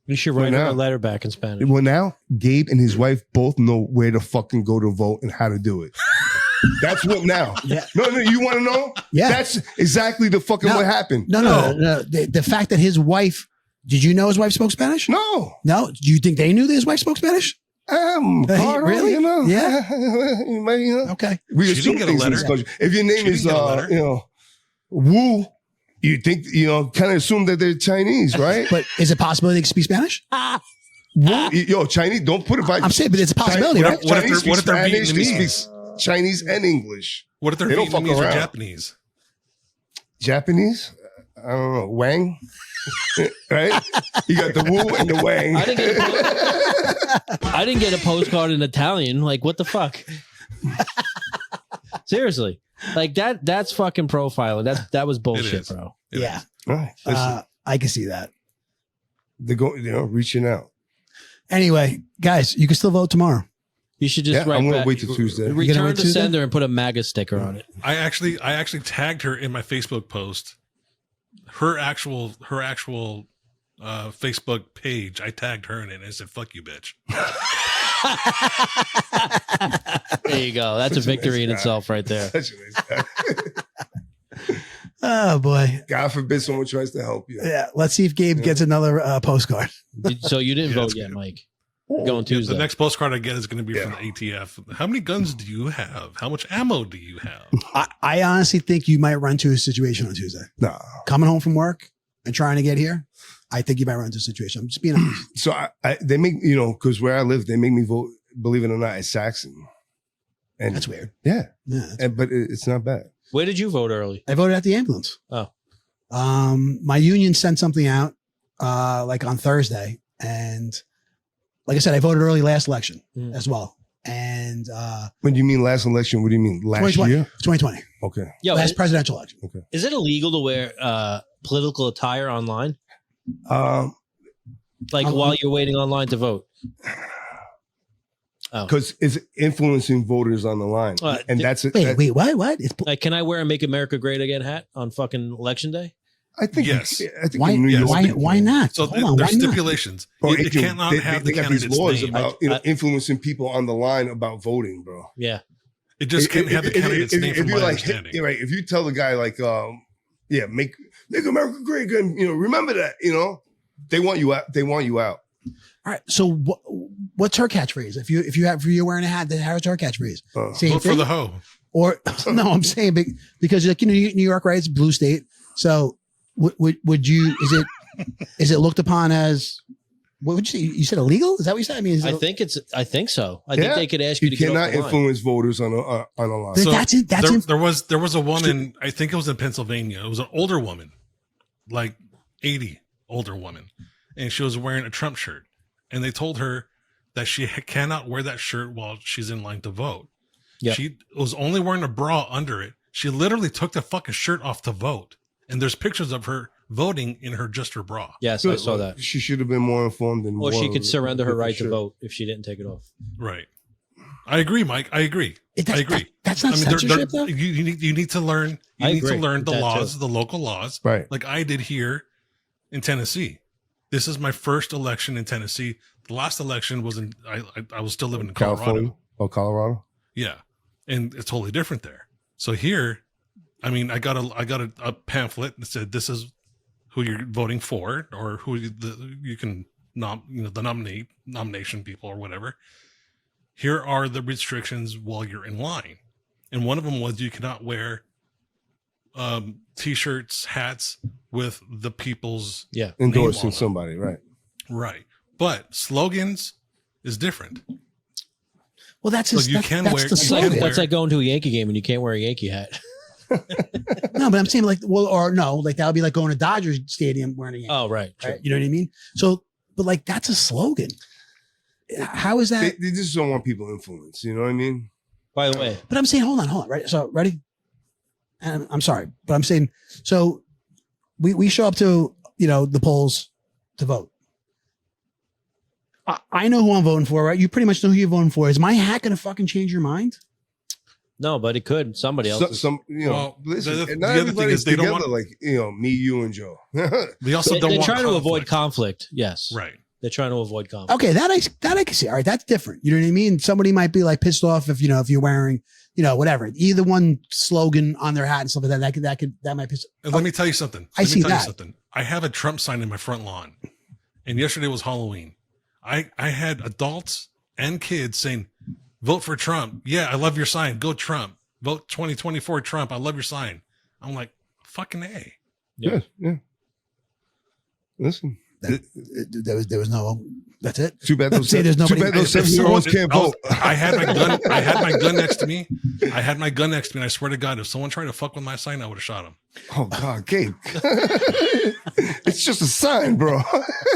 You should write her a letter back in Spanish. Well, now Gabe and his wife both know where to fucking go to vote and how to do it. That's what now. Yeah. No, you want to know? Yeah. That's exactly the fucking what happened. No. The fact that his wife, did you know his wife spoke Spanish? No. No? Do you think they knew that his wife spoke Spanish? Really? You know? Yeah. You know? Okay. We She assume didn't get a things in this letter. country. If your name She is, didn't get a letter. you know, Wu, you think, you know, kind of assume that they're Chinese, right? But is it possible they can speak Spanish? Wu, yo, Chinese, don't put it by. I'm saying, but it's a possibility, right? What if they're Spanish, they Vietnamese? speak Chinese and English. What if they're They don't fuck Vietnamese or around. Japanese? Japanese? I don't know. Wang? Right? You got the Wu and the Wang. I didn't get a postcard in Italian. Like, what the fuck? Seriously. Like that's fucking profiling. That was bullshit, bro. Yeah. Right. I can see that. They're going, you know, reaching out. Anyway, guys, you can still vote tomorrow. You should just Yeah, write I'm gonna back, wait till Tuesday. You're gonna return wait to Tuesday? sender and put a MAGA sticker on it. I actually tagged her in my Facebook post. Her actual Facebook page. I tagged her in it and I said, "Fuck you, bitch." There you go. That's a victory in itself right there. Such a nice guy. Oh boy. God forbid someone tries to help you. Yeah. Let's see if Gabe gets another postcard. So you didn't vote yet, Mike? Going Tuesday. The next postcard I get is going to be from the ATF. How many guns do you have? How much ammo do you have? I honestly think you might run into a situation on Tuesday. No. Coming home from work and trying to get here, I think you might run into a situation. I'm just being honest. So they make, you know, because where I live, they make me vote, believe it or not, at Saxon. And that's weird. Yeah. Yeah. But it's not bad. Where did you vote early? I voted at the ambulance. Oh. My union sent something out like on Thursday. And like I said, I voted early last election as well. And when you mean last election, what do you mean? Last 2020, year? 2020. Okay. Yo, last presidential election. Okay. Is it illegal to wear political attire online? Like while you're waiting online to vote? Because it's influencing voters on the line. And that's it. Wait, what? It's like, can I wear a Make America Great Again hat on fucking election day? I think yes. I think in New York, why not? So Hold on, there's why not? stipulations. Bro, It cannot have the they got these candidate's laws name. about influencing people on the line about voting, bro. Yeah. It just can't have the candidate's name from my understanding. Right. If you tell the guy like, make America great again, you know, remember that, you know, they want you out. They want you out. All right. So what's her catchphrase? If you're wearing a hat, then how's her catchphrase? Same Vote for thing? the hoe. Or no, I'm saying because like, you know, New York, right? It's a blue state. So would you? Is it looked upon as? What would you say? You said illegal? Is that what you said? I mean, I think so. I think they could ask you to get off cannot the line. influence voters on a line. So there was a woman. I think it was in Pennsylvania. It was an older woman, like 80, older woman, and she was wearing a Trump shirt. And they told her that she cannot wear that shirt while she's in line to vote. Yep. She was only wearing a bra under it. She literally took the fucking shirt off to vote. And there's pictures of her voting in just her bra. Yes, I saw that. She should have been more informed than. Or she could surrender her right to vote if she didn't take it off. Right. I agree, Mike. I agree. I agree. That's not censorship, though. You need to learn. You need to learn the laws, the local laws, right? Like I did here in Tennessee. This is my first election in Tennessee. The last election was in. I was still living in Colorado. California? Oh, Colorado. Yeah, and it's totally different there. So here, I mean, I got a pamphlet that said this is who you're voting for, or who you can the nomination people or whatever. Here are the restrictions while you're in line, and one of them was you cannot wear t-shirts, hats with the people's endorsing somebody, right. But slogans is different. Well, that's so you can wear. That's like going to a Yankee game and you can't wear a Yankee hat. No, but I'm saying like, that would be like going to Dodgers Stadium wearing a Yankee. Oh, right. You know what I mean? So, but like that's a slogan. How is that? They just don't want people influenced. You know what I mean? By the way, but I'm saying, hold on, right? So, ready? And I'm sorry, but I'm saying, so we show up to, the polls to vote. I know who I'm voting for, right? You pretty much know who you're voting for. Is my hat going to fucking change your mind? No, but it could. Somebody else. Listen, the other thing is they don't want, like, me, you, and Joe. They also don't want trying to conflict. avoid conflict. Yes. Right. They're trying to avoid conflict. Okay, that I can see. All right, that's different. You know what I mean? Somebody might be like pissed off if you're wearing, whatever, either one slogan on their hat and stuff like that. That might piss. And let me tell you something. I see that. I have a Trump sign in my front lawn, and yesterday was Halloween. I had adults and kids saying, "Vote for Trump." Yeah, I love your sign. Go Trump. Vote 2024 Trump. I love your sign. I'm like, fucking A. Yeah. Listen. There was no. That's it. Too bad those. There's nobody. Too bad those 7-year-olds can't vote. I had my gun. I had my gun next to me. And I swear to God, if someone tried to fuck with my sign, I would have shot him. Oh God, Gabe! It's just a sign, bro.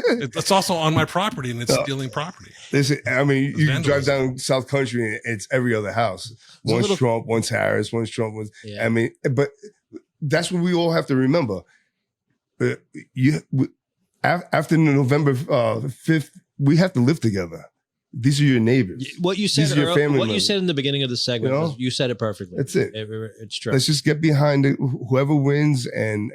It's also on my property, and it's stealing property. Listen, I mean, you drive down South Country, and it's every other house. One's Trump, one's Harris, one's Trump. Yeah. I mean, but that's what we all have to remember. After November 5th, we have to live together. These are your neighbors. What you said, These are your family members. you said in the beginning of the segment, was, you said it perfectly. That's it. It's true. Let's just get behind it. Whoever wins, and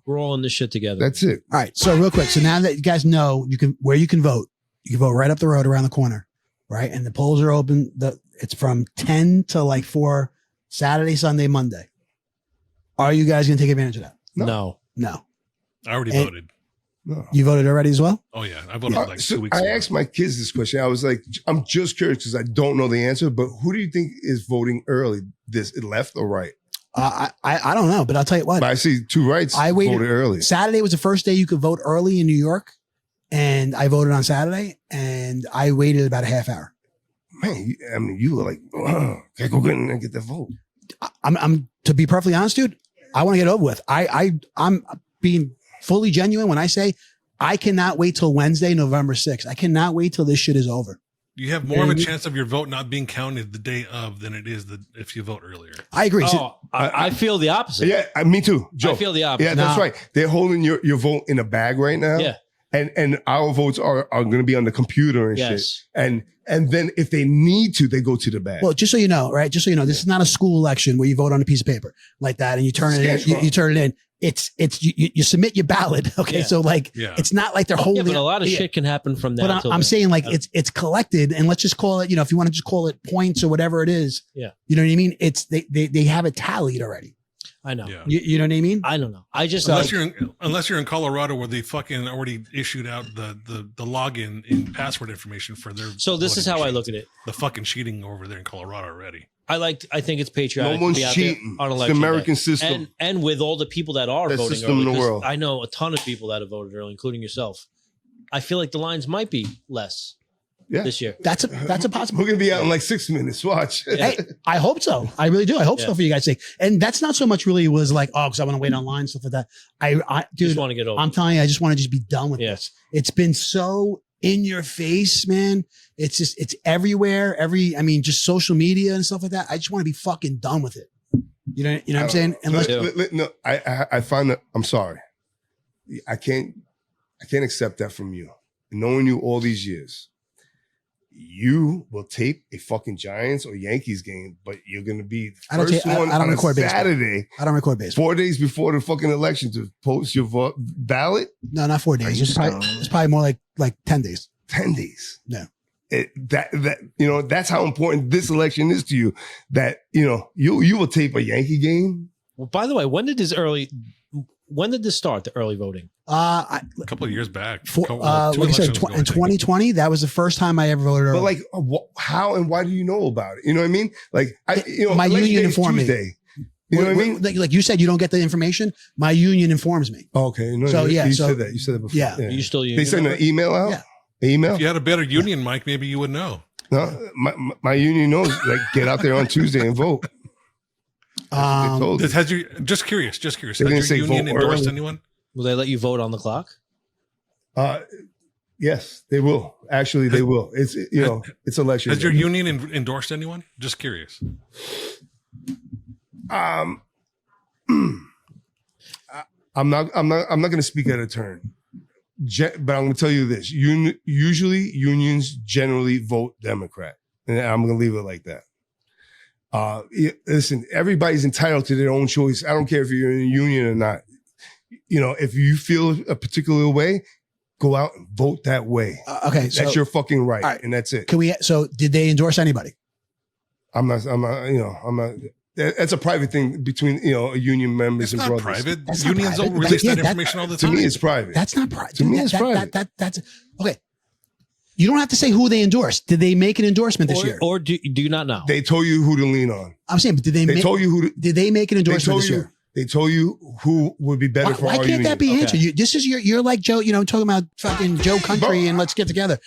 we're all in this shit together. That's it. All right. So real quick. So now that you guys know where you can vote, you can vote right up the road around the corner, right? And the polls are open. It's from 10 to like 4 Saturday, Sunday, Monday. Are you guys going to take advantage of that? No. I already voted. No. You voted already as well? Oh yeah, I voted like So 2 weeks I ago. asked my kids this question. I was like, I'm just curious because I don't know the answer, but who do you think is voting early? This left or right? I don't know, but I'll tell you what. But I see two rights I waited voted early. Saturday was the first day you could vote early in New York, and I voted on Saturday, and I waited about a half hour. Man, I mean, you were like, gotta go get in and get the vote. I'm to be perfectly honest, dude. I want to get over with. I'm being fully genuine when I say I cannot wait till Wednesday, November 6th. I cannot wait till this shit is over. You have more of a chance of your vote not being counted the day of than it is if you vote earlier. I agree. Oh, I feel the opposite. Yeah, me too, Joe. I feel the opposite. Yeah, that's right. They're holding your vote in a bag right now. Yeah. And our votes are going to be on the computer and shit. And then if they need to, they go to the bag. Well, just so you know, right? Just so you know, this is not a school election where you vote on a piece of paper like that and you turn it in. You turn it in. It's you submit your ballot. Okay, Yeah. so like it's not like they're holding. Yeah, but a lot of shit can happen from that. But I'm saying like it's collected, and let's just call it. You know, if you want to just call it points or whatever it is. Yeah. You know what I mean? It's they have it tallied already. I know. Yeah. You know what I mean? I don't know. I just unless you're in Colorado where they fucking already issued out the login and password information for their. So this is how I look at it. The fucking cheating over there in Colorado already. I think it's patriotic. No one's to be out cheating. there on It's the election American day. system. And with all the people that are Best voting system early, in the 'cause world. I know a ton of people that have voted early, including yourself. I feel like the lines might be less this year. That's a possibility. We're gonna be out in like 6 minutes. Watch. Hey, I hope so. I really do. I hope so for you guys' sake. And that's not so much really was like, oh, because I want to wait online stuff like that. I dude, Just want to get over. I'm telling you, I just want to just be done with this. It's been so in your face, man. It's everywhere. Just social media and stuff like that. I just want to be fucking done with it. You know what I'm saying? Unless No, I find that I'm sorry. I can't accept that from you. Knowing you all these years, you will tape a fucking Giants or Yankees game, but you're gonna be the first one I don't on record a baseball. Saturday. I don't record baseball. 4 days before the fucking election to post your ballot. No, not 4 days. It's probably more like 10 days. 10 days. Yeah. That's how important this election is to you. That you will tape a Yankee game. Well, by the way, when did this start? The early voting? A couple of years back. Like I said, in 2020, that was the first time I ever voted early. But like, how and why do you know about it? You know what I mean? Like, my union informed me. Tuesday. You know what I mean? Like you said, you don't get the information. My union informs me. Okay. No, So, you yeah, said that. You said that before. Yeah. You still They send an email out. Yeah. Email. If you had a better union, Mike, maybe you would know. No, my union knows. Like, get out there on Tuesday and vote. They told us. Has just curious. They Has didn't your say union vote endorsed early. anyone? Will they let you vote on the clock? Yes, they will. Actually, they will. It's it's election. Has your union endorsed anyone? Just curious. I'm not going to speak out of turn, but I'm going to tell you this: usually unions generally vote Democrat, and I'm going to leave it like that. Listen, everybody's entitled to their own choice. I don't care if you're in a union or not. If you feel a particular way, go out and vote that way. Okay, that's your fucking right, and that's it. So did they endorse anybody? I'm not. That's a private thing between a union members and brothers. Private. That's not Unions private. don't release that information all the time. To me, it's private. That's not private. To me, it's private. That's okay. You don't have to say who they endorsed. Did they make an endorsement this year? Or do you not know? They told you who to lean on. I'm saying, but did they told you who? Did they make an endorsement this year? They told you who would be better for Why our can't union. that be answered? This is you're like Joe. Talking about fucking Joe Country and let's get together.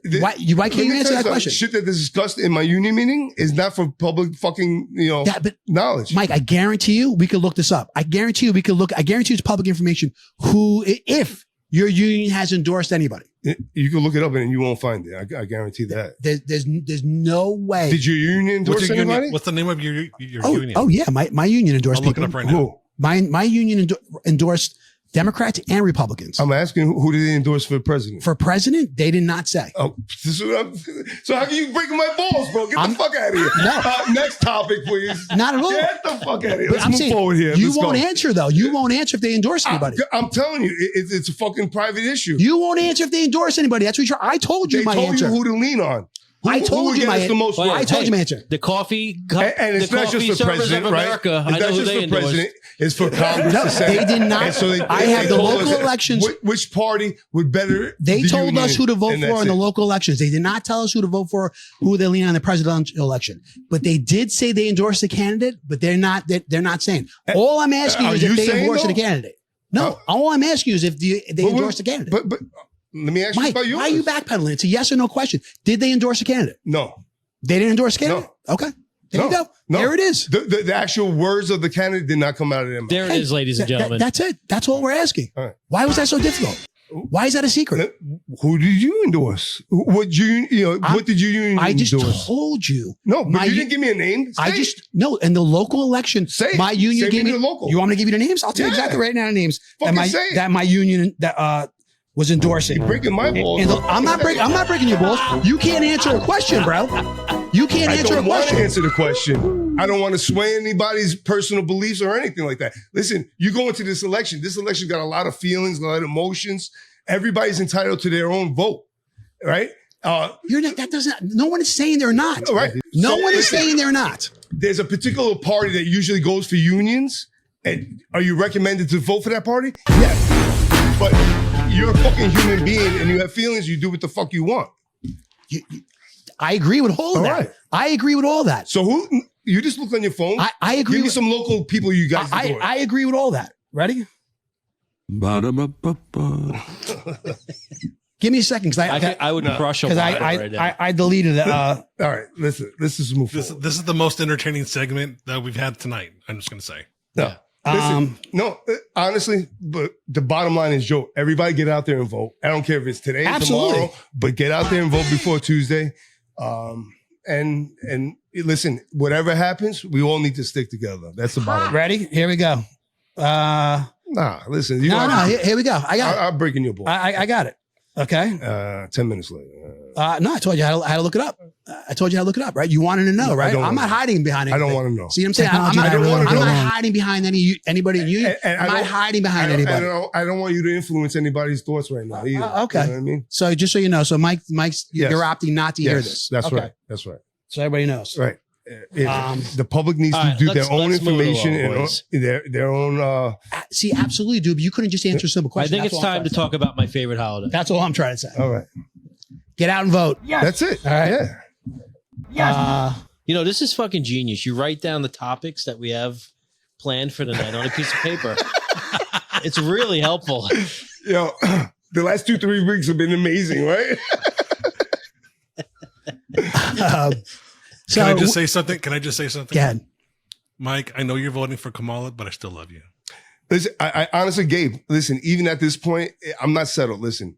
Why can't you answer that question? Shit that is discussed in my union meeting is not for public fucking knowledge. Mike, I guarantee you we could look this up. I guarantee you it's public information. If your union has endorsed anybody, you can look it up and you won't find it. I guarantee that. There's no way. Did your union endorse anybody? What's the name of your union? Oh yeah, my union endorsed I'll look it people. up right now. My union endorsed Democrats and Republicans. I'm asking who did they endorse for president? For president, they did not say. Oh, so how can you breaking my balls, bro? Get the fuck out of here. No. Next topic, please. Not at all. Get the fuck out of here. But Let's I'm move saying, forward here. You Let's won't go. answer though. You won't answer if they endorse anybody. I'm telling you, it's a fucking private issue. You won't answer if they endorse anybody. That's what I told you They my told answer. you who to lean on. I told you my the most votes? I told you my answer. The coffee and it's not just the president, right? America, It's not just the president. It's for Congress. No, to set. they did not. And so I have the told local us elections. Which party would better? They the told union, us who to vote and for that's in the it. local elections. They did not tell us who to vote for, who they lean on the presidential election. But they did say they endorsed the candidate. But they're not. They're not saying. All I'm asking Are is you if they saying endorsed though? the candidate. No, all I'm asking you is if they endorsed the candidate. But let me ask you Mike, about yours. why are you backpedaling? It's a yes or no question. Did they endorse the candidate? No. They didn't endorse the candidate? No. Okay. There you go. No. There it is. The actual words of the candidate did not come out of them. There it is, ladies and gentlemen. That's it. That's all we're asking. All right. Why was that so difficult? Why is that a secret? Who did you endorse? What did you union I just endorse? told you. No, but you didn't give me a name. Say it. No, in the local election, Say my it. union Say gave me me the local. You want me to give you the names? I'll tell you Yeah. exactly right now the names Fucking say it. that my union was endorsing. You're breaking my balls. I'm not breaking your balls. You can't answer a question, bro. You can't answer a I don't want to question. answer the question. I don't want to sway anybody's personal beliefs or anything like that. Listen, you go into this election. This election got a lot of feelings, a lot of emotions. Everybody's entitled to their own vote, right? You're not. That doesn't. No one is saying they're not. Right. No So one is listen, saying they're not. There's a particular party that usually goes for unions. And are you recommended to vote for that party? Yes. But you're a fucking human being and you have feelings. You do what the fuck you want. I agree with all of that. Right. I agree with all that. So who? You just look on your phone. I agree. Give me with, some local people you guys. I agree with all that. Ready? Give me a second, because I would crush a because lot right now. I deleted it. All right, listen. This is move This forward. is the most entertaining segment that we've had tonight. I'm just gonna say. No, listen, honestly, but the bottom line is, Joe, everybody get out there and vote. I don't care if it's today, Absolutely. tomorrow, but get out there and vote before Tuesday. And listen, whatever happens, we all need to stick together. That's the bottom line. Ready? Here we go. Listen. Here we go. I got it. I'm breaking your ball. I got it. Okay. 10 minutes later. No, I told you how to look it up. I told you how to look it up, right? You wanted to know, right? I'm not hiding behind anything. I don't want to know. See what I'm saying? I'm not hiding behind anybody in you. I'm not hiding behind anybody. I don't want you to influence anybody's thoughts right now either. Okay. You know what I mean? So just so you know, so Mike's Yes. you're opting not to hear Yes, this. That's Okay. right. That's right. So everybody knows. Right. The public needs all to right, do let's their own move it information along, and boys. their own. See, absolutely, dude. But you couldn't just answer a simple I question. think That's it's all I'm time to trying talk about my favorite holiday. That's all I'm trying to say. All right. Get out and vote. That's it. All right. Yeah. This is fucking genius. You write down the topics that we have planned for the night on a piece of paper. It's really helpful. Yo, the last 2-3 weeks have been amazing, right? Can I just say something? Can I just say something? Go ahead. Mike, I know you're voting for Kamala, but I still love you. Listen, I honestly, Gabe, listen, even at this point, I'm not settled. Listen,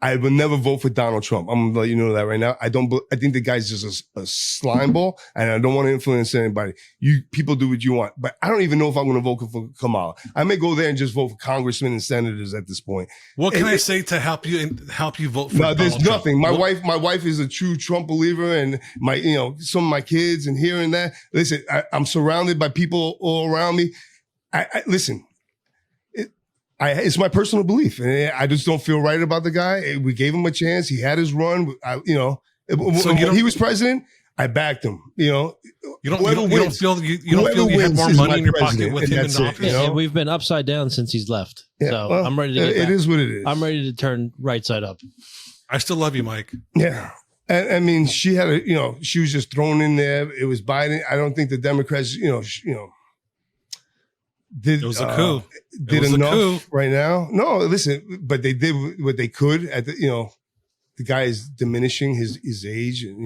I would never vote for Donald Trump. I'm gonna let you know that right now. I think the guy's just a slime ball, and I don't want to influence anybody. You people do what you want, but I don't even know if I'm going to vote for Kamala. I may go there and just vote for congressmen and senators at this point. What can I say to help you vote for? No, there's Donald Trump? nothing. My wife is a true Trump believer, and some of my kids and here and that. Listen, I'm surrounded by people all around me. Listen. It's my personal belief, and I just don't feel right about the guy. We gave him a chance; he had his run. When he was president, I backed him. You don't feel you had more money in your pocket with him in the office. Yeah, we've been upside down since he's left. Yeah, so well, I'm ready to get back. It is what it is. I'm ready to turn right side up. I still love you, Mike. Yeah. I mean, she had she was just thrown in there. It was Biden. I don't think the Democrats, did it was a coup. Did enough right now. No, listen, but they did what they could at the guy is diminishing his age, and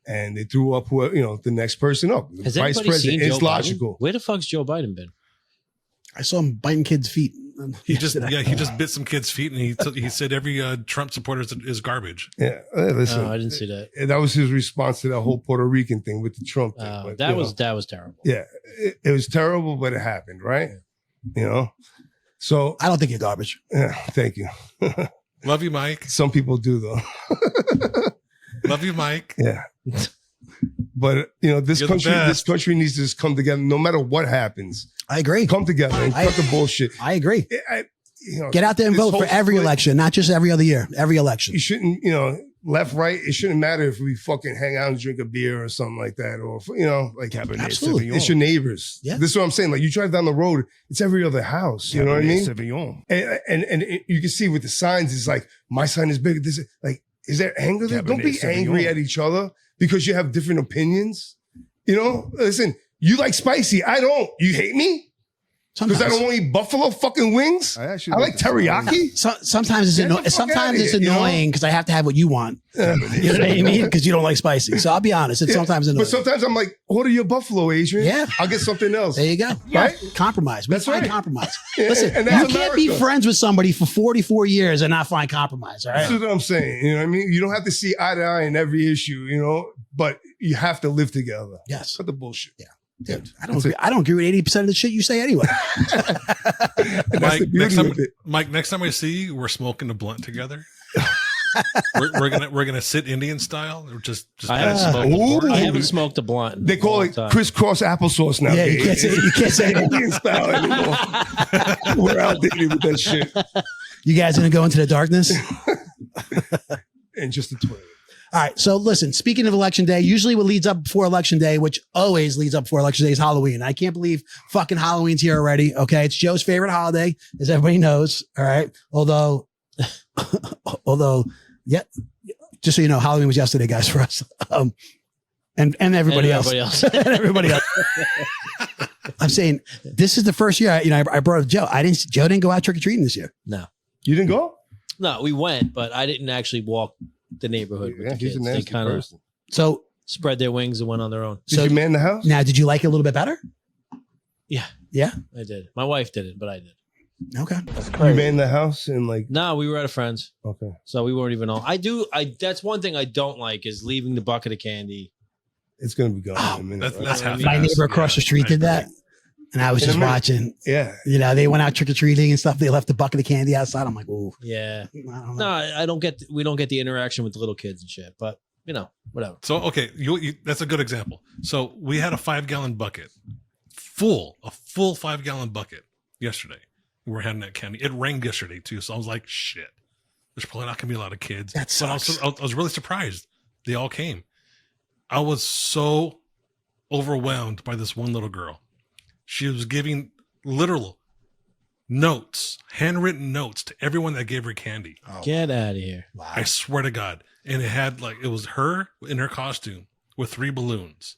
and they threw up the next person up. Has Vice anybody seen president. Joe It's Biden? logical. Where the fuck's Joe Biden been? I saw him biting kids' feet. He just bit some kid's feet, and he said every Trump supporter is garbage. Yeah, listen, I didn't see that. That was his response to that whole Puerto Rican thing with the Trump thing. But, that was terrible. Yeah, it was terrible, but it happened, right? So I don't think you're garbage. Yeah, thank you. Love you, Mike. Some people do though. Love you, Mike. Yeah. But this country needs to just come together no matter what happens. I agree. Come together and cut the bullshit. I agree. Get out there and vote for every election, not just every other year. Every election. You shouldn't, left, right. It shouldn't matter if we fucking hang out and drink a beer or something like that, or like Cabernet Absolutely. Sauvignon. it's your neighbors. Yeah. This is what I'm saying. Like you drive down the road, it's every other house. You know what I mean? Sauvignon. And you can see with the signs, it's like my sign is bigger. This is like, is there anger there? Don't be Cabernet angry Sauvignon. at each other because you have different opinions. You know, listen, you like spicy. I don't. You hate me because I don't want to eat buffalo fucking wings. I like teriyaki. Sometimes it's Get the fuck outta sometimes it's here, you know? annoying because I have to have what you want. You know what I mean? Because you don't like spicy. So I'll be honest. It's sometimes annoying. But sometimes I'm like, order your buffalo, Adrian. Yeah. I'll get something else. There you go. Right? Compromise. We That's find right. compromise. Yeah, Listen, and you that's can't be America. friends with somebody for 44 years and not find compromise. All right. This is what I'm saying. You know what I mean? You don't have to see eye to eye in every issue, you know, but you have to live together. Yes. Cut the bullshit. Yeah. Dude, I don't agree with 80% of the shit you say anyway. Mike, next time I see you, we're smoking a blunt together. we're gonna sit Indian style, or just I haven't pass smoked. smoke. I haven't smoked a blunt. They call it crisscross applesauce now. Yeah, you can't say Indian style anymore. We're outdated with that shit. You guys gonna go into the darkness? And just a twin. All right. So listen, speaking of election day, usually what leads up before election day, which always leads up before election day, is Halloween. I can't believe fucking Halloween's here already. Okay. It's Joe's favorite holiday, as everybody knows. All right. Although, yeah, just so you know, Halloween was yesterday, guys, for us. And everybody else. And everybody else. I'm saying this is the first year, I brought up Joe. Joe didn't go out trick-or-treating this year. No. You didn't go? No, we went, but I didn't actually walk the neighborhood with the he's kids. a They nasty kind of So spread their wings and went on their own. Did you man the house? Now, did you like it a little bit better? Yeah. Yeah. I did. My wife didn't, but I did. Okay. You man the house and like. No, we were at a friend's. Okay. So we weren't even on. That's one thing I don't like is leaving the bucket of candy. It's going to be gone in a minute. That's half. My neighbor across the street did that. And I was In a just minute. watching. Yeah. They went out trick-or-treating and stuff. They left the bucket of candy outside. I'm like, ooh. Yeah. I don't know. No, I don't get. We don't get the interaction with the little kids and shit. But whatever. So okay, you that's a good example. So we had a 5-gallon bucket, a full 5-gallon bucket yesterday. We were having that candy. It rained yesterday too, so I was like, shit. There's probably not gonna be a lot of kids. That sucks. But I was really surprised. They all came. I was so overwhelmed by this one little girl. She was giving literal notes, handwritten notes to everyone that gave her candy. Get out of here. Wow. I swear to God. And it had it was her in her costume with 3 balloons.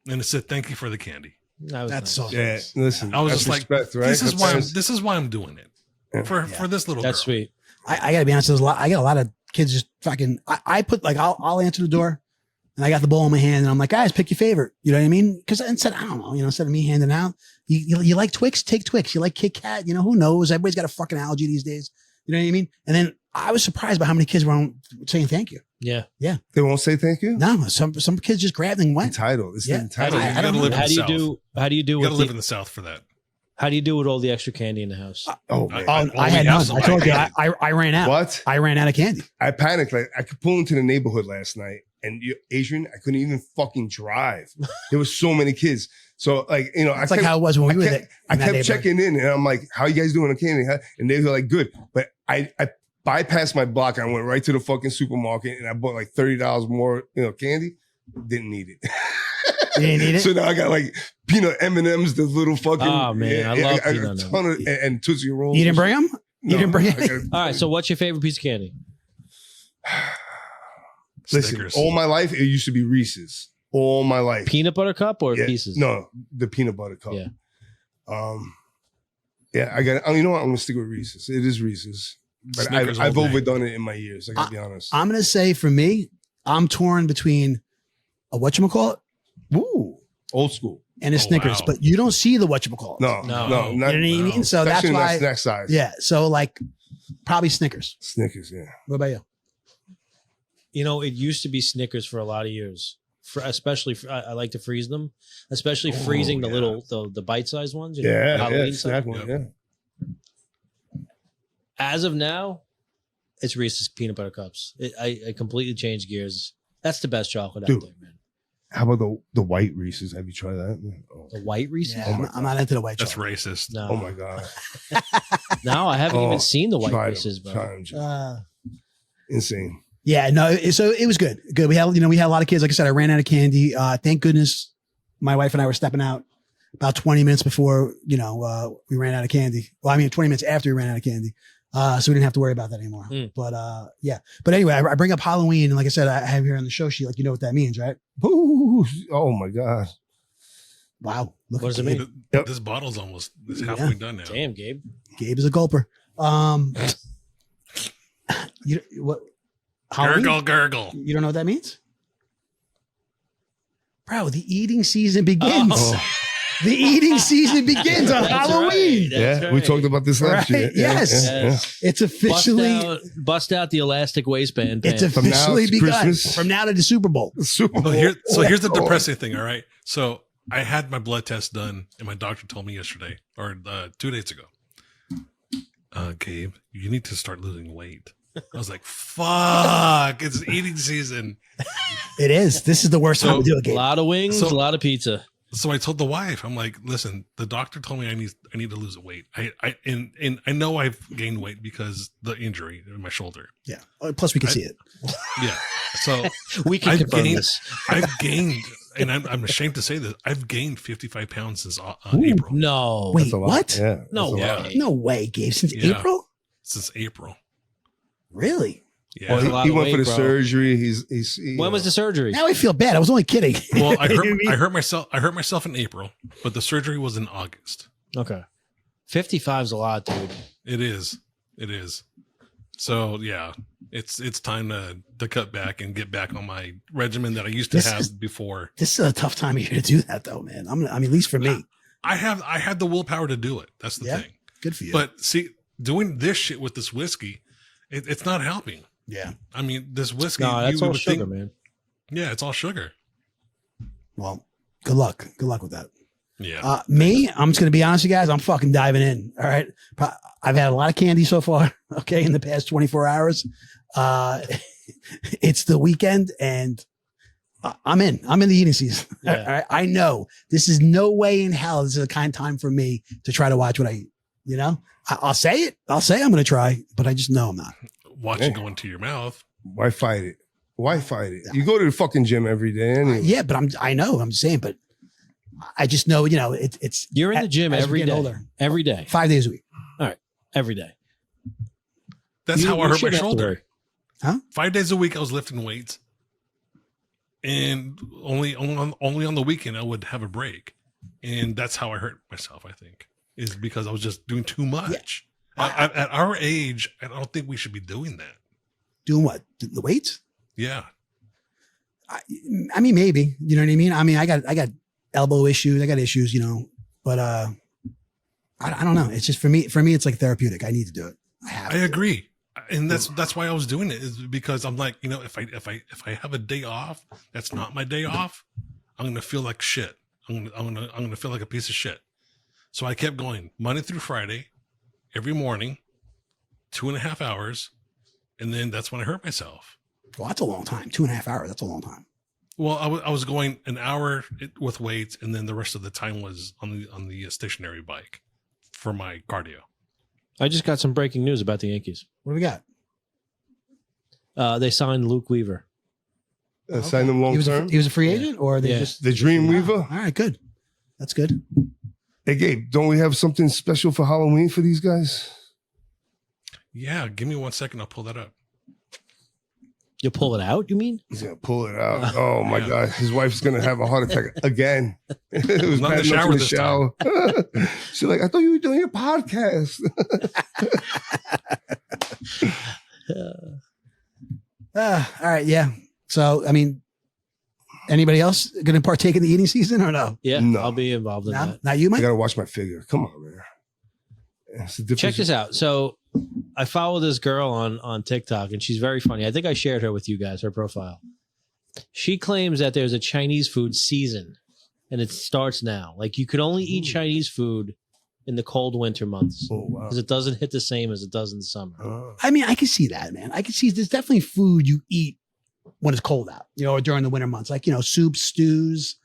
And it said, "Thank you for the candy." That's nice. so Yeah. nice. Listen, I was that's just like, respect, right? this That's- is why I'm doing it. For this little That's girl. sweet. I gotta be honest. I got a lot of kids just fucking. I put I'll answer the door, and I got the bowl in my hand, and I'm like, guys, pick your favorite. You know what I mean? Because instead, I don't know. Instead of me handing out, you like Twix, take Twix. You like Kit Kat, who knows? Everybody's got a fucking allergy these days. You know what I mean? And then I was surprised by how many kids were saying thank you. Yeah. Yeah. They won't say thank you? No, some kids just grabbed and went. Entitled. It's Yeah. entitled. You gotta live in How the do you South. do? How do you do You with gotta live in the South for that. How do you do with all the extra candy in the house? Oh, man. I had none. I told you, I ran out. What? I ran out of candy. I panicked. Like I could pull into the neighborhood last night, and Adrian, I couldn't even fucking drive. There was so many kids. So It's like how it was when we were there. I kept checking in, and I'm like, "How you guys doing on candy?" Huh? And they were like, "Good." But I bypassed my block. I went right to the fucking supermarket, and I bought like $30 more, candy. Didn't need it. You didn't need it? So now I got like peanut M&Ms, the little fucking. Oh, man, I love got peanut a ton of and Tootsie Rolls. You didn't bring them? You didn't bring it? All right. So what's your favorite piece of candy? Listen, Snickers. all my life it used to be Reese's. All my life. Peanut butter cup or Yeah, pieces? No, the peanut butter cup. Yeah. Yeah, I got. You know what? I'm gonna stick with Reese's. It is Reese's, but Snickers I've all day. overdone it in my years. I gotta be honest. I'm gonna say for me, I'm torn between a whatchamacallit Ooh, old school. and a Oh, Snickers, wow. but you don't see the whatchamacallit. No, No. no, You know what I mean? So that's especially in why. that snack size. Yeah. So like probably Snickers. Snickers. Yeah. What about you? It used to be Snickers for a lot of years. Especially, I like to freeze them. Especially freezing the yeah. little the bite-sized ones. Yeah, Halloween yeah, stuff. snack one. Yeah. As of now, it's Reese's peanut butter cups. I completely changed gears. That's the best chocolate Dude. out there, man. How about the white Reese's? Have you tried that? Oh, The white Reese's? Yeah, I'm not into the white That's chocolate. racist. No. oh my god. No, I haven't Oh, even seen the white try 'em, Reese's, bro. try 'em, Jim. Uh, Insane. Yeah, no. So it was good. Good. We had a lot of kids. Like I said, I ran out of candy. Thank goodness my wife and I were stepping out about 20 minutes before, we ran out of candy. Well, I mean, 20 minutes after we ran out of candy. So we didn't have to worry about that anymore. But yeah. But anyway, I bring up Halloween, and like I said, I have here on the show sheet, like, you know what that means, right? Ooh, oh my God. Wow. What does it mean? This bottle's almost halfway done now. Damn, Gabe. Gabe is a gulper. What? Halloween? Gurgle. You don't know what that means? Bro, the eating season begins. Oh. The eating season begins on Halloween. Right. We talked about this last year. Yes. It's officially bust out the elastic waistband. It's pants. officially begun. Christmas. From now to the Super Bowl. So here's the depressing thing. All right. So I had my blood test done, and my doctor told me yesterday or 2 days ago, Gabe, you need to start losing weight. I was like, fuck, it's eating season. It is. This is the worst time to do it, Gabe. A lot of wings, a lot of pizza. So I told the wife, I'm like, listen, the doctor told me I need to lose a weight. I know I've gained weight because the injury in my shoulder. Yeah. Plus we can see it. Yeah. So we can confirm this. I've gained, and I'm ashamed to say this, I've gained 55 pounds since April. No. Wait, what? Yeah. No way. Yeah. No way, Gabe. Since April? Since April. Really? Yeah. Well, he went for the surgery. When was the surgery? Now I feel bad. I was only kidding. Well, I hurt myself in April, but the surgery was in August. Okay. 55 is a lot, dude. It is. So yeah, it's time to cut back and get back on my regimen that I used to have before. This is a tough time of year to do that, though, man. At least for me. I had the willpower to do it. That's the thing. Good for you. But see, doing this shit with this whiskey, it's not helping. Yeah. I mean, this whiskey. No, that's all sugar, man. Yeah, it's all sugar. Well, good luck. Good luck with that. Yeah. Me, I'm just going to be honest with you guys. I'm fucking diving in. All right. I've had a lot of candy so far. Okay. In the past 24 hours. It's the weekend and I'm in the eating season. Yeah. All right. I know this is no way in hell. This is the kind of time for me to try to watch what I eat. I'll say it. I'll say I'm going to try, but I just know I'm not. Watch it go into your mouth. Why fight it? You go to the fucking gym every day anyway. Yeah, but I know I'm saying, but I just know, it's you're in the gym every day. Older. Every day. 5 days a week. All right. Every day. That's how I hurt my shouldn't have to shoulder. worry. Huh? 5 days a week I was lifting weights. And only on the weekend I would have a break. And that's how I hurt myself, I think. Is because I was just doing too much. Yeah. At our age, I don't think we should be doing that. Doing what? The weights? Yeah. I mean, maybe. You know what I mean? I mean, I got elbow issues. I got issues, but I don't know. It's just for me, it's like therapeutic. I need to do it. I agree. And that's why I was doing it, is because I'm like, if I have a day off, that's not my day off, I'm going to feel like shit. I'm going to feel like a piece of shit. So I kept going Monday through Friday, every morning, 2.5 hours. And then that's when I hurt myself. Well, that's a long time. 2.5 hours. That's a long time. Well, I was going an hour with weights, and then the rest of the time was on the stationary bike for my cardio. I just got some breaking news about the Yankees. What do we got? They signed Luke Weaver. Signed him long term. He was a free agent, or they just the Dream Weaver. All right, good. That's good. Hey, Gabe, don't we have something special for Halloween for these guys? Yeah, give me 1 second. I'll pull that up. You'll pull it out, you mean? He's going to pull it out. Oh, my God. His wife's going to have a heart attack again. It was not in the shower She's like, I thought you were doing a podcast. All right, yeah. So, I mean, anybody else going to partake in the eating season or no? Yeah, No. I'll be involved in that. Not you, I Mike? got to watch my figure. Come on, man. It's the difference. Check this out. So I follow this girl on TikTok, and she's very funny. I think I shared her with you guys, her profile. She claims that there's a Chinese food season, and it starts now. Like, you could only eat Chinese food in the cold winter months because it doesn't hit the same as it does in the summer. I mean, I can see that, man. I can see there's definitely food you eat when it's cold out, or during the winter months, like, soups, stews,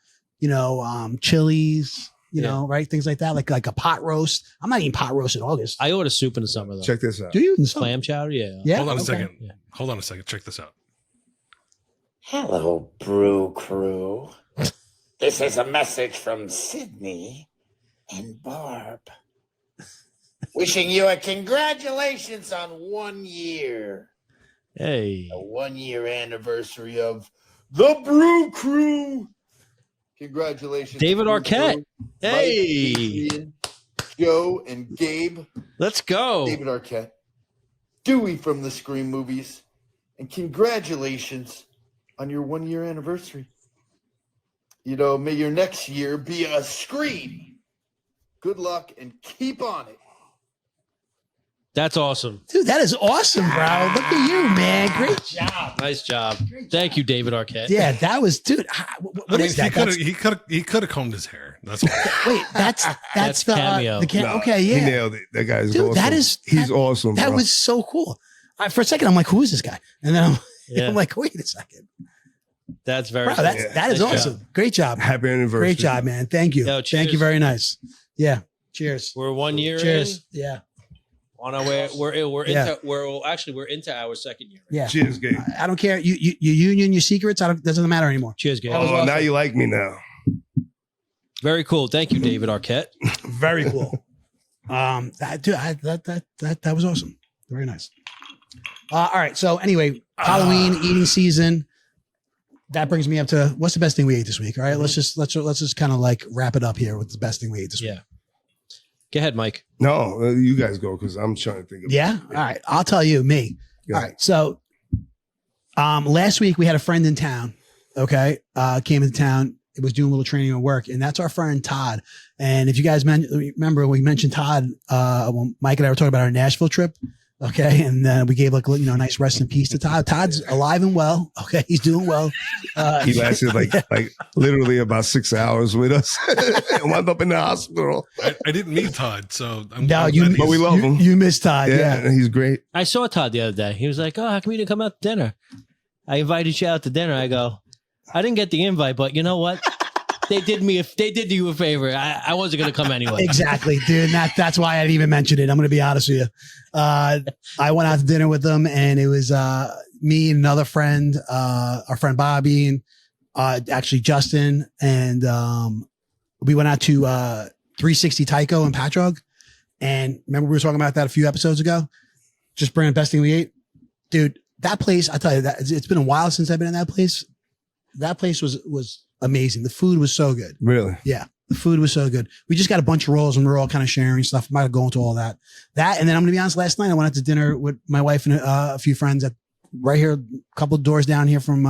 chilies, right? Things like that, like a pot roast. I'm not eating pot roast in August. I order soup in the summer, though. Check this out. Do you? In the summer? Clam chowder? Yeah. Yeah. Hold on a okay. second. Hold on a second. Check this out. Hello, Brew Crew. This is a message from Sydney and Barb. Wishing you a congratulations on 1 year. Hey. The 1 year anniversary of the Brew Crew. Congratulations. David Brew Arquette. Crew. Hey. Mike, Adrian, Joe, and Gabe. Let's go. David Arquette. Dewey from the Scream movies. And congratulations on your 1 year anniversary. You know, may your next year be a scream. Good luck and keep on it. That's awesome. Dude, that is awesome, bro. Look at you, man. Great job. Nice job. Thank you, David Arquette. Yeah, that was, dude. What is that? He could have combed his hair. That's all. Wait, that's the cameo. Okay, yeah. He nailed it. That guy is Dude, awesome. He's awesome. That bro. was so cool. For a second, I'm like, who is this guy? And then I'm like, wait a second. That's very Bro, cool. that is Nice awesome. job. Great job. Happy anniversary. Great job, man. Thank you. Yo, Thank you cheers. very nice. Yeah. Cheers. We're 1 year Cheers. in. Yeah. On our way, we're Yeah. into we're into our second year. Yeah. Cheers, Gabe. I don't care. Your union, your secrets, doesn't matter anymore. Cheers, Gabe. Oh, now you like me now. Very cool. Thank you, David Arquette. Very cool. That was awesome. Very nice. All right. So anyway, Halloween eating season. That brings me up to what's the best thing we ate this week. All right. Let's just kind of like wrap it up here with the best thing we ate this week. Yeah. Go ahead, Mike. No, you guys go because I'm trying to think of Yeah. All right. I'll tell you me. All right. So last week we had a friend in town. Okay. Came into town. It was doing a little training at work, and that's our friend Todd. And if you guys remember, we mentioned Todd when Mike and I were talking about our Nashville trip. Okay. And we gave like, a nice rest in peace to Todd. Todd's alive and well. Okay. He's doing well. He lasted like literally about 6 hours with us and wound up in the hospital. I didn't meet Todd, so but we love him. You miss Todd. Yeah. He's great. I saw Todd the other day. He was like, "Oh, how come you didn't come out to dinner?" I invited you out to dinner. I go, "I didn't get the invite, but you know what? They did you a favor. I wasn't going to come anyway." Exactly, dude. That's why I didn't even mention it. I'm going to be honest with you. I went out to dinner with them, and it was me and another friend, our friend Bobby, and actually Justin, and we went out to 360 Tycho in Patchogue. And remember, we were talking about that a few episodes ago. Just bringing the best thing we ate, dude. That place, I tell you, that it's been a while since I've been in that place. That place was amazing. The food was so good. Really? Yeah. The food was so good. We just got a bunch of rolls and we're all kind of sharing stuff. I'm not going to all that. And then I'm going to be honest, last night I went out to dinner with my wife and a few friends right here, a couple of doors down here from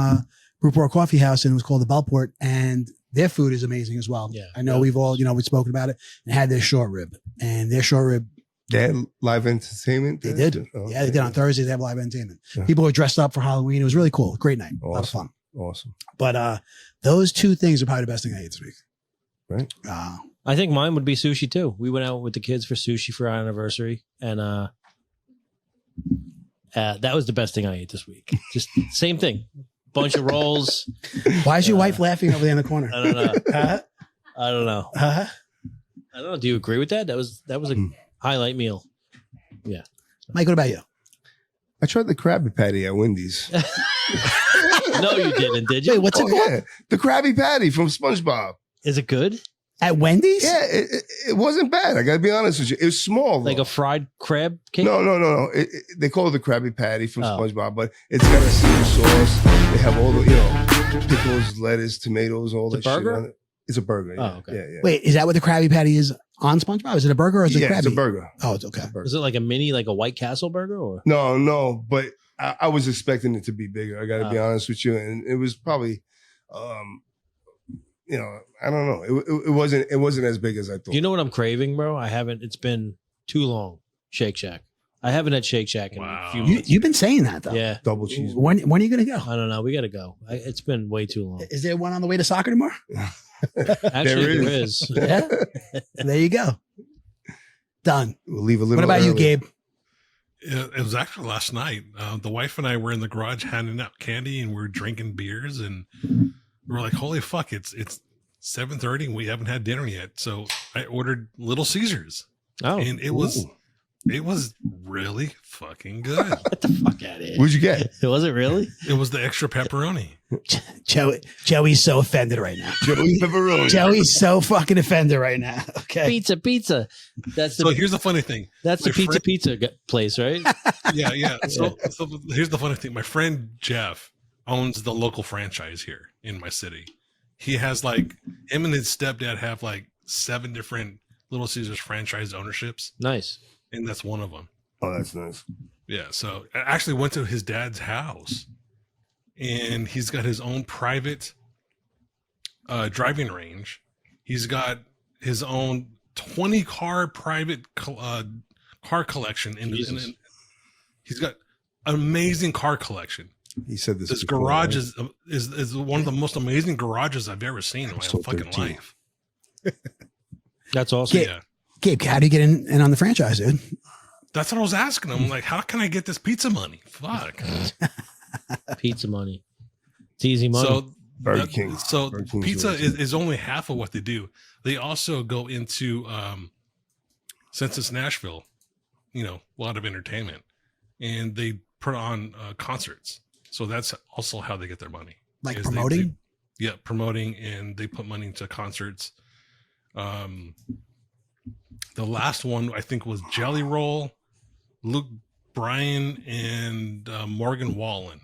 Brewport Coffee House, and it was called the Bellport, and their food is amazing as well. Yeah. I know we've all, we've spoken about it, and had their short rib, and their short rib. They had live entertainment? They did. Oh, yeah, they did on Thursdays. They have live entertainment. Yeah. People were dressed up for Halloween. It was really cool. Great night. Awesome. A lot of fun. Awesome. But those two things are probably the best thing I ate this week. Right. I think mine would be sushi too. We went out with the kids for sushi for our anniversary, and that was the best thing I ate this week. Just same thing, bunch of rolls. Why is your wife laughing over there in the corner? I don't know. I don't know. Huh? I don't know. Do you agree with that? That was a highlight meal. Yeah. Mike, what about you? I tried the Krabby Patty at Wendy's. No, you didn't, did you? Wait, what's it called? Yeah. The Krabby Patty from SpongeBob. Is it good? At Wendy's? Yeah, it wasn't bad. I got to be honest with you. It was small. Like a fried crab cake? No. They call it the Krabby Patty from SpongeBob, but it's got a secret sauce. They have all the, pickles, lettuce, tomatoes, all that shit on it. It's a burger. Yeah. Oh, okay. Yeah. Wait, is that what the Krabby Patty is on SpongeBob? Is it a burger or is it Krabby? It's a burger. Oh, it's okay. Is it like a mini, like a White Castle burger, or? No, but I was expecting it to be bigger. I got to be honest with you, and it was probably, I don't know. It wasn't as big as I thought. You know what I'm craving, bro? I haven't. It's been too long. Shake Shack. I haven't had Shake Shack in a few months. You've been saying that though. Yeah. Double cheese. When are you going to go? I don't know. We got to go. It's been way too long. Is there one on the way to soccer tomorrow? Actually, there is. Yeah. There you go. Done. We'll leave a little. What about you, Gabe? It was actually last night. The wife and I were in the garage handing out candy, and we were drinking beers, and we were like, "Holy fuck! It's 7:30, and we haven't had dinner yet." So I ordered Little Caesars. Oh, and it was It was really fucking good. Get the fuck out of here. What'd you get? Was it really? It was the extra pepperoni. Joey's so offended right now. Joey pepperoni. Joey's so fucking offended right now. Okay. Pizza. That's the. So here's the funny thing. That's My the pizza place, right? Yeah. So here's the funny thing. My friend Jeff owns the local franchise here in my city. He has like him and his stepdad have like 7 different Little Caesars franchise ownerships. Nice. And that's one of them. Oh, that's nice. Yeah. So I actually went to his dad's house, and he's got his own private driving range. He's got his own 20-car private car collection. He's got an amazing car collection. He said this garage is one of the most amazing garages I've ever seen in my fucking life. That's awesome. Gabe, how do you get in on the franchise, dude? That's what I was asking him. Like, how can I get this pizza money? Fuck. Pizza money. It's easy money. So Burger King. So Burger King's pizza really is only half of what they do. They also go into, since it's Nashville, a lot of entertainment, and they put on concerts. So that's also how they get their money. Like promoting? Promoting, and they put money into concerts. The last one I think was Jelly Roll, Luke Bryan, and Morgan Wallen.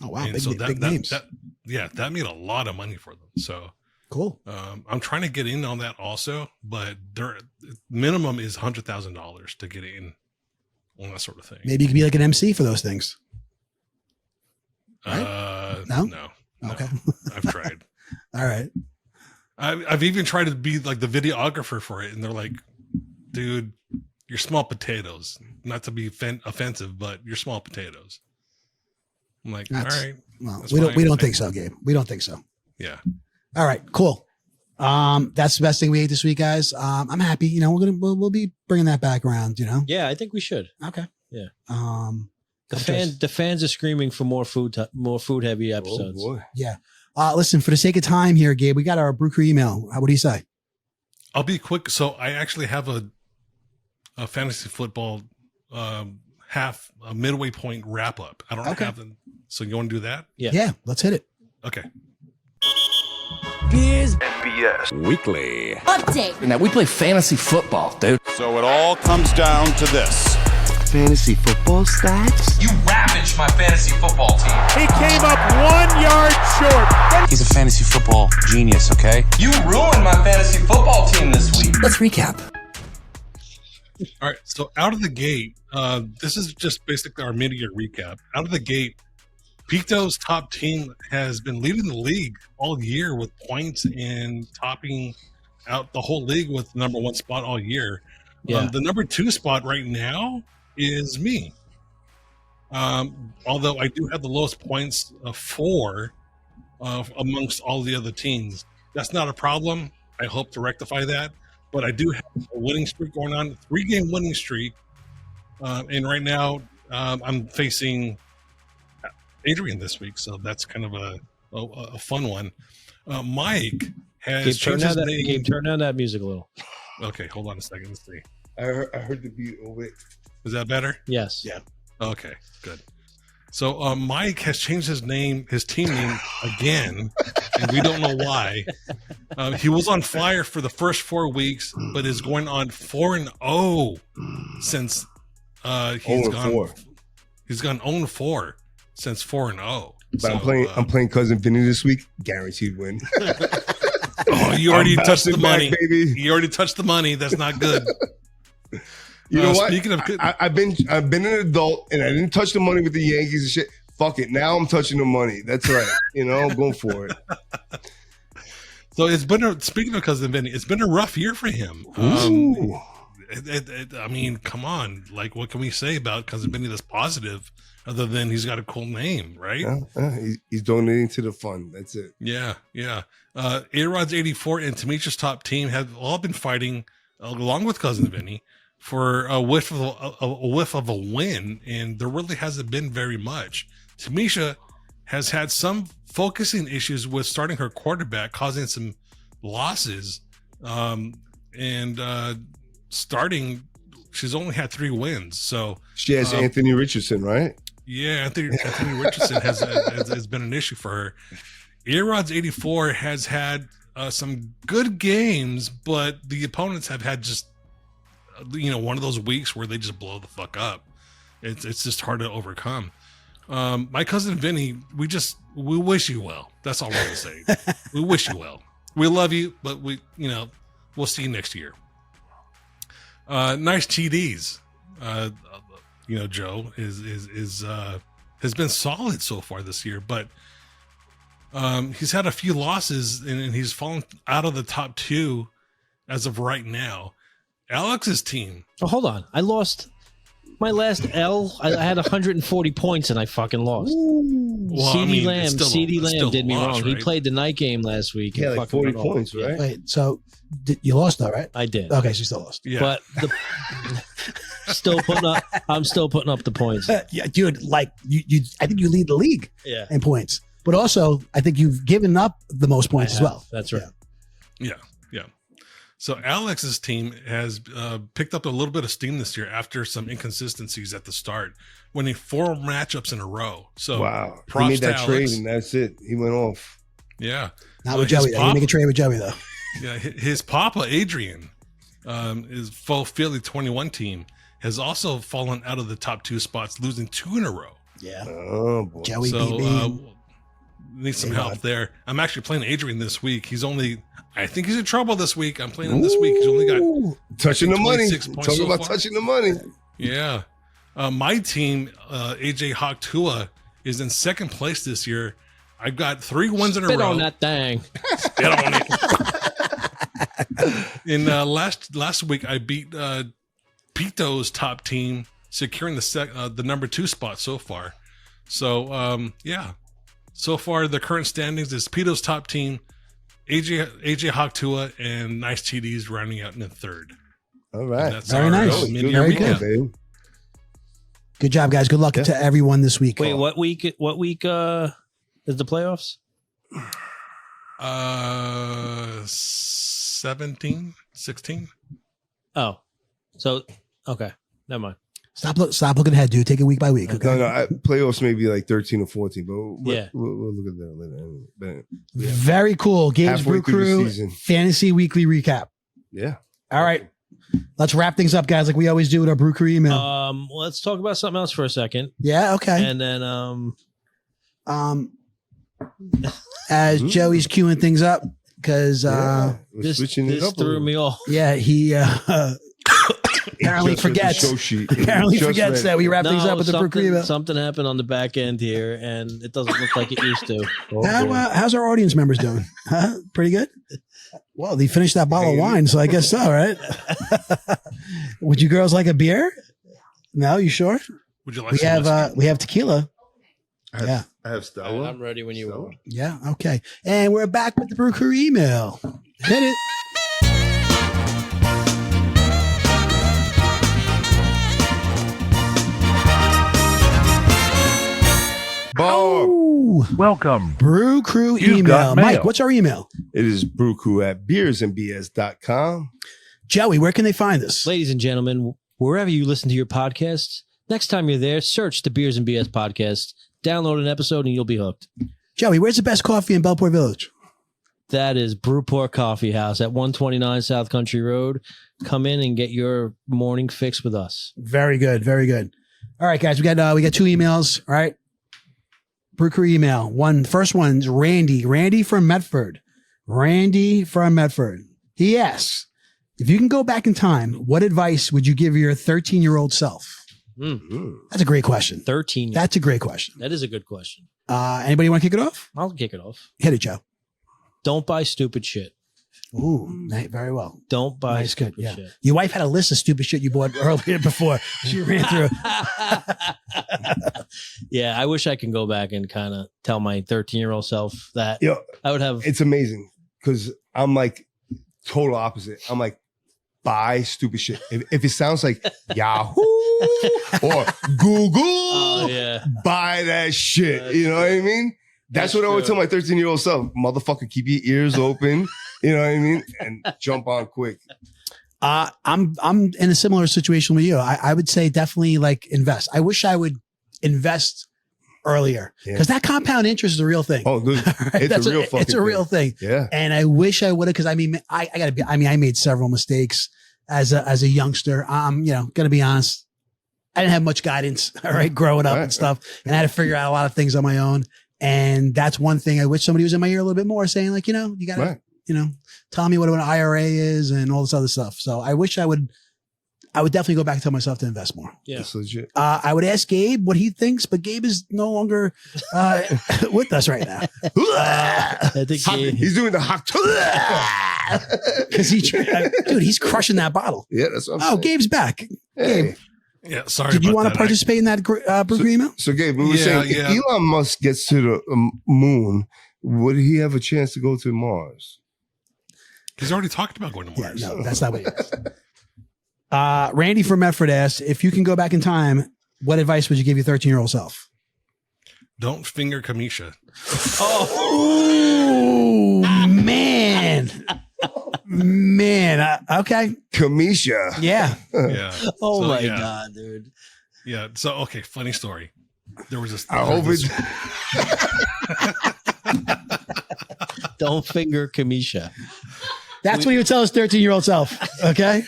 Oh wow, and big names. That made a lot of money for them. So cool. I'm trying to get in on that also, but their minimum is $100,000 to get in on that sort of thing. Maybe you could be like an MC for those things. Right? No. Okay. I've tried. All right. I've even tried to be like the videographer for it, and they're like, dude, you're small potatoes. Not to be offensive, but you're small potatoes. I'm like, all right. Well, we don't think so, Gabe. We don't think so. Yeah. All right, cool. That's the best thing we ate this week, guys. I'm happy. We'll be bringing that back around. Yeah, I think we should. Okay. Yeah. The fans are screaming for more food heavy episodes. Oh, boy. Yeah. Listen, for the sake of time here, Gabe, we got our Brew Crew email. What do you say? I'll be quick. So I actually have a fantasy football midway point wrap up. I don't have them. So you want to do that? Yeah. Let's hit it. Okay. Biz BS Weekly Update. Now we play fantasy football, dude. So it all comes down to this. Fantasy football stats? You ravaged my fantasy football team. He came up 1 yard short. He's a fantasy football genius, okay? You ruined my fantasy football team this week. Let's recap. All right. So out of the gate, this is just basically our mid-year recap. Out of the gate, Pito's top team has been leading the league all year with points and topping out the whole league with the number 1 spot all year. Yeah. The number 2 spot right now is me. Although I do have the lowest points of 4 amongst all the other teams. That's not a problem. I hope to rectify that. But I do have a winning streak going on, a 3-game winning streak. And right now I'm facing Adrian this week. So that's kind of a fun one. Mike has changed his name. Gabe, turn down that music a little. Okay, hold on a second. Let's see. I heard the beat over it. Is that better? Yes. Yeah. Okay, good. So Mike has changed his team name again, and we don't know why. He was on fire for the first 4 weeks, but is going on 4-0 since he's gone 0-4 since 4-0. But I'm playing Cousin Vinny this week. Guaranteed win. Oh, you already touched the money, baby. You already touched the money. That's not good. You know what? Speaking of, I've been an adult and I didn't touch the money with the Yankees and shit. Fuck it. Now I'm touching the money. That's right. I'm going for it. So it's been speaking of Cousin Vinny, it's been a rough year for him. I mean, come on. Like, what can we say about Cousin Vinny that's positive other than he's got a cool name, right? He's donating to the fund. That's it. Yeah. A-Rod's 84 and Tamisha's top team have all been fighting along with Cousin Vinny for a whiff of a win, and there really hasn't been very much. Tamisha has had some focusing issues with starting her quarterback, causing some losses, and starting she's only had 3 wins. So she has Anthony Richardson, right? Yeah, Anthony Richardson has been an issue for her. A-Rod's 84 has had some good games, but the opponents have had just one of those weeks where they just blow the fuck up. It's just hard to overcome. My cousin Vinny, we wish you well. That's all we're gonna say. We wish you well. We love you, but we'll see you next year. Nice TDs. Joe has been solid so far this year, but he's had a few losses and he's fallen out of the top 2 as of right now. Alex's team. Oh, hold on. I lost my last L. I had 140 points and I fucking lost. Well, CeeDee Lamb did me wrong. Right? He played the night game last week. Yeah, like 40 points, right? Wait, so you lost though, right? I did. Okay, so you still lost. Yeah. But I'm still putting up the points. Yeah, dude, like you I think you lead the league in points. But also, I think you've given up the most points as well. That's right. Yeah. So Alex's team has picked up a little bit of steam this year after some inconsistencies at the start, winning 4 matchups in a row. So wow, he props made to that Alex. trade and that's it. He went off. Yeah, Not with Joey. You make a trade with Joey though. Yeah, his papa his full Philly 21 team has also fallen out of the top 2 spots, losing 2 in a row. Yeah. Oh boy. Joey So BB. need some help there. I'm actually playing Adrian this week. I think he's in trouble this week. I'm playing him this week. He's only got touching the money. 26 points Talking so about far. touching the money. Yeah. My team, AJ Hawk-Tua, is in second place this year. I've got 3 wins in a row. Spit on that thing. Spit on it. In last week, I beat Pito's top team, securing the number 2 spot so far. So, so far the current standings is Pito's top team, AJ Hawk-Tua, and Nice TDs rounding out in the 3rd. All right. That's Very nice. mid-year Very recap. good. Good job, guys. Good luck to everyone this week. Wait, what week is the playoffs? 17, 16. Oh, so okay, never mind. Stop looking ahead, dude. Take it week by week. Okay? No, playoffs may be like 13 or 14, but Yeah. we'll look at that later. But, yeah. Very cool. Games Halfway Brew through the Crew season. Fantasy Weekly Recap. Yeah. All right. Let's wrap things up, guys, like we always do with our Brew Crew email. Let's talk about something else for a second. Yeah, okay. And then as Joey's queuing things up, because this threw me off. Yeah, he apparently forgets. Apparently forgets that we wrap things up with the Brew Crew email. Something happened on the back end here, and it doesn't look like it used to. How's our audience members doing? Huh? Pretty good? Well, they finished that bottle of wine, so I guess so, right? Would you girls like a beer? No, you sure? Would you like we some have we have tequila. I have Stella. I'm ready when you are. Yeah, okay. And we're back with the Brew Crew email. Hit it. Bob. Welcome. Brew Crew You've email. got mail. Mike, what's our email? It is brewcrew@beersandbs.com. Joey, where can they find us? Ladies and gentlemen, wherever you listen to your podcasts, next time you're there, search the Beers and BS podcast, download an episode, and you'll be hooked. Joey, where's the best coffee in Bellport Village? That is Brewport Coffee House at 129 South Country Road. Come in and get your morning fix with us. Very good, very good. All right, guys, we got 2 emails. All right, Brew Crew email. First one's Randy. Randy from Medford. He asks, if you can go back in time, what advice would you give your 13-year-old self? That's a great question. 13. That's a great question. That is a good question. Anybody want to kick it off? I'll kick it off. Hit it, Joe. Don't buy stupid shit. Ooh, very well. Don't buy Nice, good. stupid Yeah. shit. Your wife had a list of stupid shit you bought earlier before she ran through. Yeah, I wish I can go back and kind of tell my 13-year-old self that I would have. It's amazing because I'm like total opposite. I'm like, buy stupid shit. If it sounds like Yahoo or Google, buy that shit. You know what I mean? That's what I would tell my 13-year-old self. Motherfucker, keep your ears open. You know what I mean? And jump on quick. I'm in a similar situation with you. I would say definitely like invest. I wish I would invest earlier because that compound interest is a real thing. Oh, dude, Right? It's a real thing. Yeah. And I wish I would have, because I mean, I made several mistakes as a youngster. Gonna be honest. I didn't have much guidance, all right, growing up and stuff. And I had to figure out a lot of things on my own. And that's one thing I wish somebody was in my ear a little bit more, saying like, you gotta, tell me what an IRA is and all this other stuff. So I wish I would definitely go back and tell myself to invest more. Yeah. That's legit. I would ask Gabe what he thinks, but Gabe is no longer with us right now. I think He's doing the hot because he's crushing that bottle. Yeah, that's what I'm saying. Gabe's back. Hey. Gabe, Yeah, sorry. did you about want that. to participate in that Brew Crew email? So Gabe, we were saying if Elon Musk gets to the moon, would he have a chance to go to Mars? He's already talked about going to Mars. Yeah, no, that's not what he is. Randy from Medford asks, if you can go back in time, what advice would you give your 13-year-old self? Don't finger Kamisha. Oh, man. Okay. Kamisha. Yeah. Yeah. Oh So, my yeah. God, dude. Yeah. So, okay, funny story. There was this. I hope it's. Don't finger Kamisha. That's what he would tell his 13-year-old self. Okay.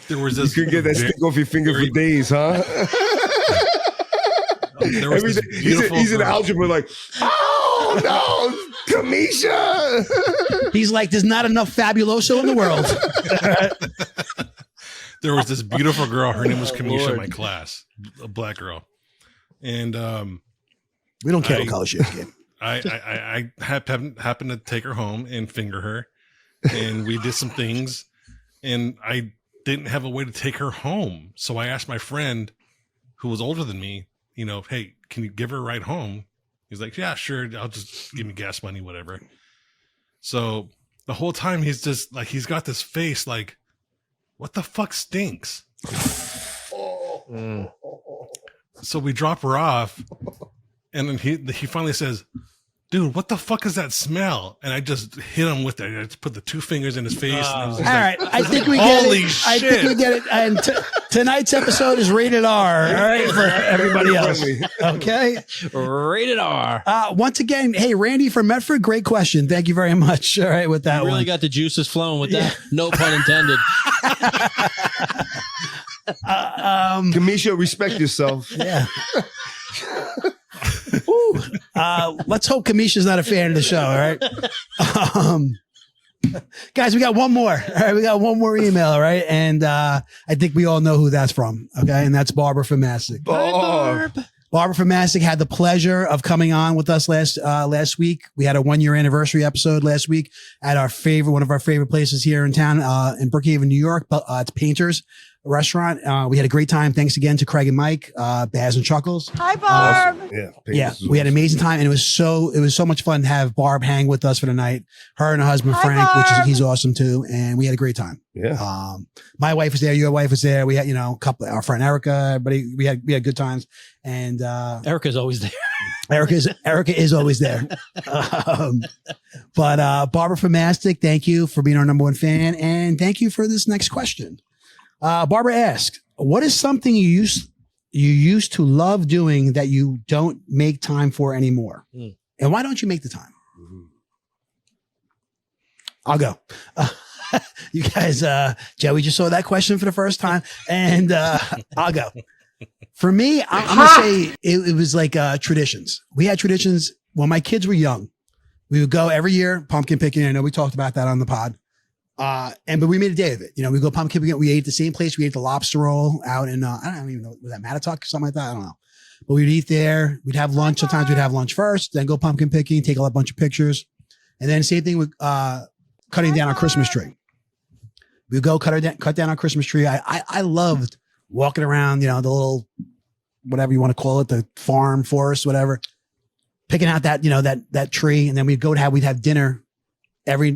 There was this. You could get that stick off your finger for days, huh? There was this beautiful he's in girl. algebra, like, oh no, Kamisha. He's like, there's not enough fabuloso in the world. There was this beautiful girl. Her name was Kamisha Lord. in my class, a black girl, and We don't care what color she is, kid. I happened to take her home and finger her, and we did some things, and I didn't have a way to take her home, so I asked my friend, who was older than me, hey, can you give her a ride home? He's like, yeah, sure. I'll just give me gas money, whatever. So the whole time he's just like, he's got this face like, what the fuck stinks? So we drop her off, and then he finally says, dude, what the fuck is that smell? And I just hit him with it. I just put the two fingers in his face. And I was All just right. like, I think we get holy it. shit. I think we get it. And tonight's episode is rated R. All right. For everybody else. Okay. Rated R. Once again, hey, Randy from Medford, great question. Thank you very much. All right. With that You really one. got the juices flowing with that. No pun intended. Kamisha, respect yourself. Yeah. Let's hope Kamisha's not a fan of the show. All right. Guys, we got one more. All right. We got one more email. All right. And I think we all know who that's from. Okay. And that's Barbara from Massac. Barbara from Massac had the pleasure of coming on with us last week. We had a 1-year anniversary episode last week at one of our favorite places here in town, in Brookhaven, New York. It's Painters Restaurant. We had a great time. Thanks again to Craig and Mike, Baz and Chuckles. Hi, Barb. Yeah. We had an amazing time, and it was so much fun to have Barb hang with us for the night. Her and her husband Frank, he's awesome too, and we had a great time. Yeah. My wife was there. Your wife was there. We had a couple. Our friend Erica. Everybody. We had good times, and Erica's always there. Erica is always there. But Barbara from Mastic, thank you for being our number one fan, and thank you for this next question. Barbara asked, what is something you used to love doing that you don't make time for anymore? And why don't you make the time? I'll go. You guys, Joey just saw that question for the first time, and I'll go. For me, I'm going to say it was like traditions. We had traditions when my kids were young. We would go every year pumpkin picking. I know we talked about that on the pod. But we made a day of it. We go pumpkin picking. We ate at the same place. We ate the lobster roll out in, I don't even know, was that Mattatuck or something like that? I don't know. But we'd eat there. We'd have lunch. Sometimes we'd have lunch first, then go pumpkin picking, take a bunch of pictures. And then same thing with, cutting down our Christmas tree. We'd go cut down our Christmas tree. I loved walking around, the little, whatever you want to call it, the farm, forest, whatever, picking out that, that tree. And then we'd have dinner every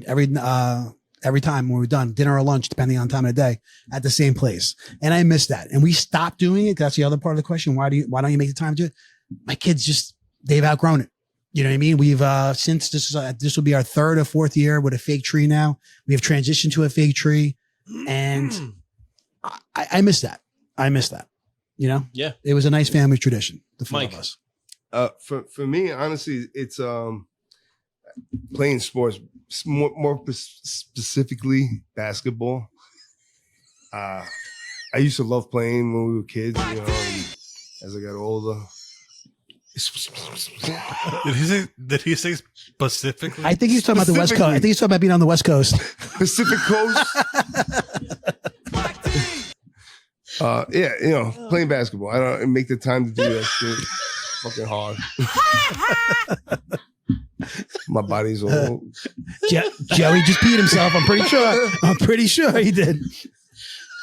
time when we're done, dinner or lunch, depending on time of the day, at the same place. And I miss that. And we stopped doing it. That's the other part of the question. Why don't you make the time to do it? My kids they've outgrown it. You know what I mean? We've since this will be our third or fourth year with a fake tree now. We have transitioned to a fake tree, and I miss that. I miss that. You know? Yeah. It was a nice family tradition. The four Mike. of us. For me, honestly, it's playing sports, more specifically basketball. I used to love playing when we were kids, you know, and as I got older. Did he say specifically? I think he's talking about the West Coast. I think he's talking about being on the West Coast. Pacific Coast. Yeah, you know, playing basketball. I don't make the time to do that shit. Fucking hard. My body's old. Joey just peed himself. I'm pretty sure he did.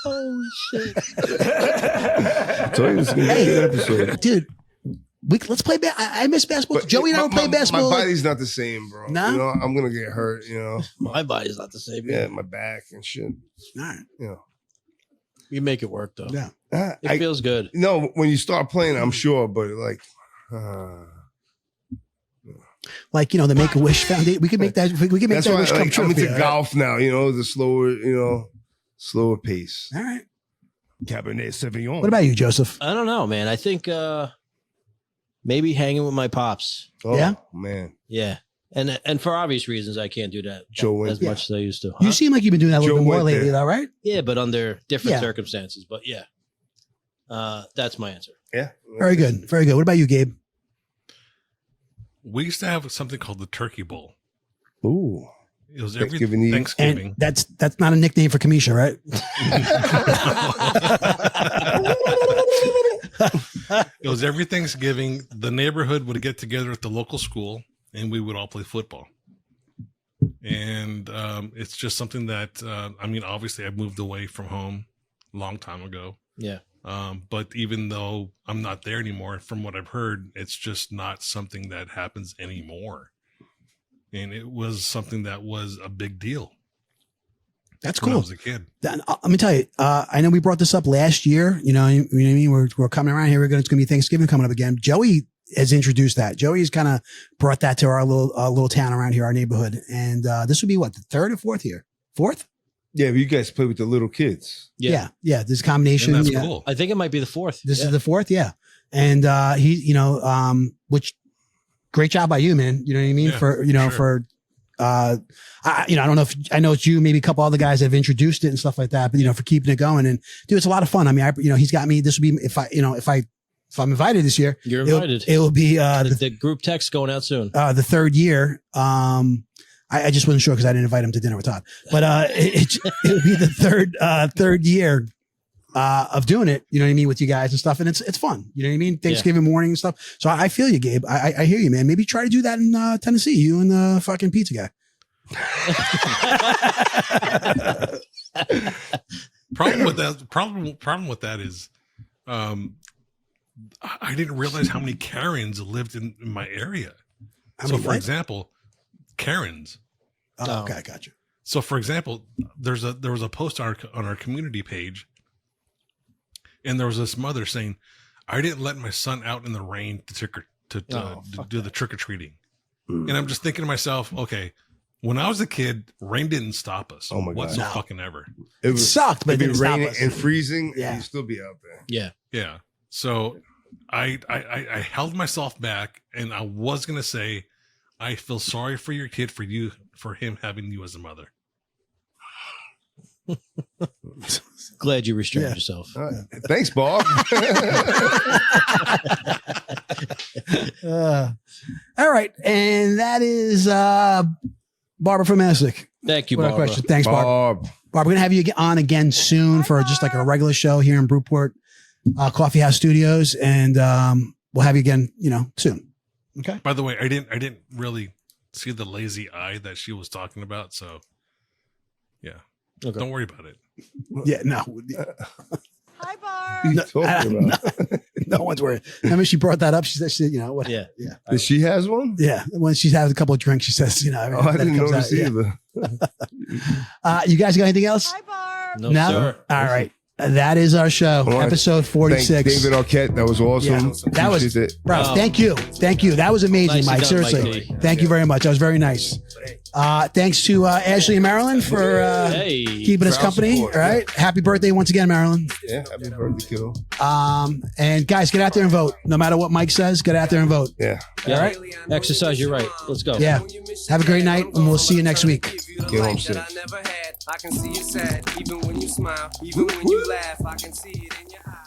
Holy shit. I told you this is gonna be a good episode. Dude, let's play I miss basketball. But Joey and I don't play basketball. My body's not the same, bro. No? You know, I'm gonna get hurt, you know. My body's not the same. Yeah, my back and shit. All right. You know. You make it work though. Yeah. It feels good. No, when you start playing, I'm sure, but like like, you know, the Make-A-Wish Foundation. We could make that. We could make that wish come true. I'm into for you, golf now. You know, the slower pace. All right. Cabernet Sauvignon. What about you, Joseph? I don't know, man. I think maybe hanging with my pops. Oh, Yeah? man. Yeah. And for obvious reasons, I can't do that as much as I used to. You seem like you've been doing that a little bit more lately, though, right? Yeah, but under different Yeah. circumstances. But yeah, that's my answer. Yeah. Very good. Very good. What about you, Gabe? We used to have something called the Turkey Bowl. Ooh. It was every Thanksgiving Eve. Thanksgiving. And that's not a nickname for Kamisha, right? It was every Thanksgiving. The neighborhood would get together at the local school, and we would all play football. And it's just something that I mean, obviously, I moved away from home a long time ago. Yeah. But even though I'm not there anymore, from what I've heard, it's just not something that happens anymore. And it was something that was a big deal. That's when cool. I was a kid. Let me tell you, I know we brought this up last year. You know what I mean? We're coming around here. It's going to be Thanksgiving coming up again. Joey has introduced that. Joey's kind of brought that to our little town around here, our neighborhood. And this would be what, the third or fourth year? Fourth? Yeah, but you guys play with the little kids. Yeah. This combination. And that's yeah. cool. I think it might be the fourth. This is the fourth. Yeah. And he, you know, which great job by you, man. You know what I mean? Yeah, For, you know, sure. I don't know if I know it's you, maybe a couple other guys that have introduced it and stuff like that, but you know, for keeping it going. And dude, it's a lot of fun. I mean, he's got me, this will be, if I'm invited this year, You're invited. It will be, the group text going out soon. the third year. I just wasn't sure because I didn't invite him to dinner with Todd, but, it would be the third year, of doing it, you know what I mean, with you guys and stuff. And it's fun. You know what I mean? Thanksgiving morning and stuff. So I feel you, Gabe. I hear you, man. Maybe try to do that in Tennessee, you and the fucking pizza guy. Problem with that is, I didn't realize how many Karens lived in my area. For example, Karens. Oh, okay, I got you. So, for example, there was a post on our community page, and there was this mother saying, "I didn't let my son out in the rain to do the trick or treating," and I'm just thinking to myself, okay. When I was a kid, rain didn't stop us. Oh my God. Whatsoever ever. It sucked, but it it'd didn't be stop raining us. and freezing, Yeah. and you'd still be out there. Yeah. Yeah. So I held myself back, and I was gonna say, I feel sorry for your kid for him having you as a mother. Glad you restrained yourself. All right. Thanks, Bob. All right, and that is Barbara from Essex. Thank you, What a Barbara. question. Thanks, Barb. Barb, we're gonna have you on again soon for just like a regular show here in Brewport Coffee House Studios, and we'll have you again, you know, soon. Okay. By the way, I didn't really see the lazy eye that she was talking about, so yeah. Okay. Don't worry about it. Yeah, no. Hi, Barb. No, talking about? no one's worried. I mean, she brought that up. She said, you know, what? Yeah. Yeah. Did she has one? Yeah. When she's having a couple of drinks, she says, you know, Oh, I that didn't comes notice out, yeah. either. You guys got anything else? Hi, Barb. No, sir. All right. That is our show, episode 46. Thank David Arquette. That was awesome. Yeah, that was, Appreciate it. bro. Thank you. That was amazing, Nicely Mike. done, Seriously, Mikey. thank you very much. That was very nice. Thanks to Ashley and Marilyn for keeping us For our company. support, All right, happy birthday once again, Marilyn. Yeah, happy birthday, kiddo. And guys, get out there and vote. No matter what Mike says, get out there and vote. Yeah. All right. Exercise. You're right. Let's go. Yeah. Have a great night, and we'll see you next week. Get home safe. I can see you sad, even when you smile, even when you laugh, I can see it in your eyes.